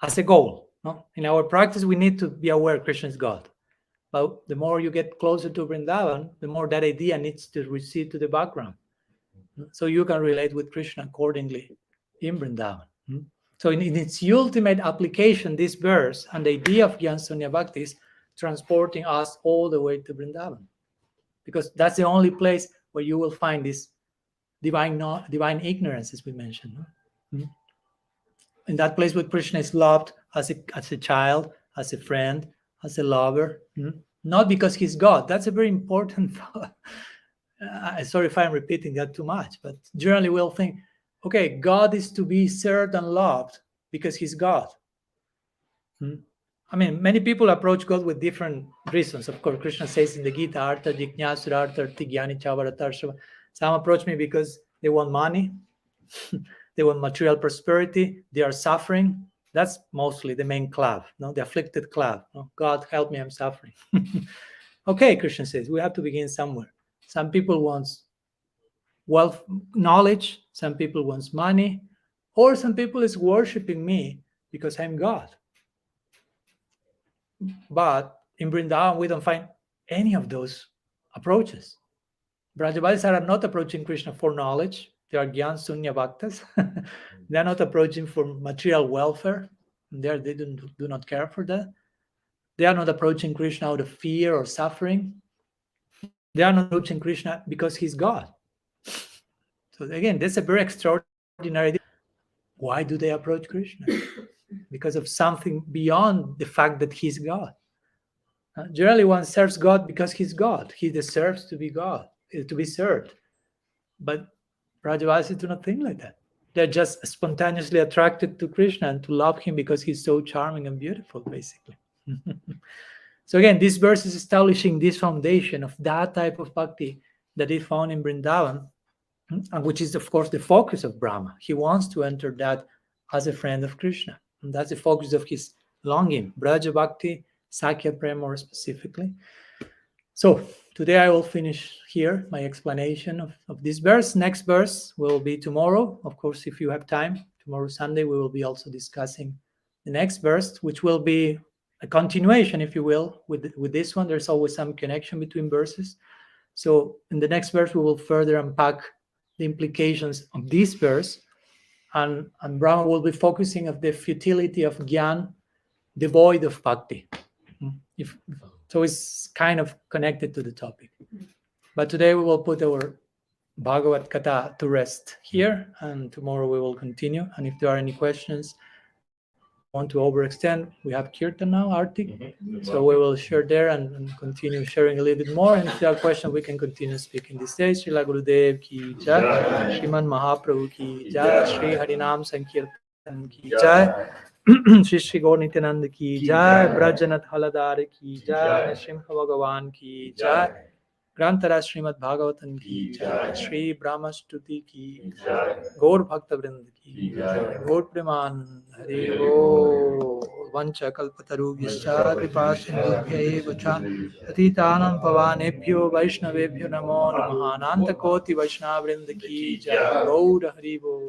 as a goal. In our practice, we need to be aware Krishna is God. But the more you get closer to Vrindavan, the more that idea needs to recede to the background. So you can relate with Krishna accordingly in Vrindavan. So in its ultimate application, this verse and the idea of Gyan Sunya Bhakti is transporting us all the way to Vrindavan. Because that's the only place where you will find this divine ignorance, as we mentioned. In that place where Krishna is loved as a child, as a friend, as a lover, not because he's God. That's a very important thought. Sorry if I'm repeating that too much, but generally we'll think, okay, God is to be served and loved because he's God. I mean, many people approach God with different reasons. Of course, Krishna says in the Gita, Artha Jiknyasura Artha Arthi Jnani Chavaratarsha. Some approach me because they want money, they want material prosperity, they are suffering. That's mostly the main club, the afflicted club. God, help me, I'm suffering. Okay, Krishna says, we have to begin somewhere. Some people want wealth, knowledge, some people want money, or some people is worshiping me because I'm God. But in Vrindavan, we don't find any of those approaches. Brajavasis are not approaching Krishna for knowledge. They are Gyan Sunya Bhaktas. They are not approaching for material welfare. They do not care for that. They are not approaching Krishna out of fear or suffering. They are not approaching Krishna because he's God. So again, that's a very extraordinary. Why do they approach Krishna? Because of something beyond the fact that he's God. Generally, one serves God because he's God. He deserves to be God, to be served. But Brajavasis do not think like that. They're just spontaneously attracted to Krishna and to love him because he's so charming and beautiful, basically. So again, this verse is establishing this foundation of that type of bhakti that is found in Vrindavan, and which is, of course, the focus of Brahma. He wants to enter that as a friend of Krishna. And that's the focus of his longing, Braja Bhakti, Sakya Prema more specifically. So today I will finish here my explanation of this verse. Next verse will be tomorrow. Of course, if you have time, tomorrow Sunday, we will be also discussing the next verse, which will be a continuation, if you will, with this one. There's always some connection between verses. So in the next verse, we will further unpack the implications of this verse, and Brahma will be focusing on the futility of Gyan devoid of Bhakti. So it's kind of connected to the topic. But today we will put our Bhagavad Gita to rest here, and tomorrow we will continue. And if there are any questions, want to overextend, we have Kirtana now, Artik. So we will share there and continue sharing a little bit more. And if there are questions, we can continue speaking these days. Srila Gurudev ki jai, Shriman Mahaprabhu ki jai, Shri Harinam Sankirtan ki jai, Shri Gaur Nityananda ki jai, Brajanath Haladar ki jai, Nrsimha Bhagavan ki jai, Grantara Srimad Bhagavatam ki jai, Shri Brahma-stuti ki jai, Gaur Bhakta Vrind ki jai, Gaur Preman Hare Go, Vancha Kalpatarubhyascha Kripa Sindhubhya eva cha, Patitanam Pavanebhyo Vaishnavebhyo Namo Namaha, Ananta Koti Vaishnava Vrind ki jai, Gaur Hare Go.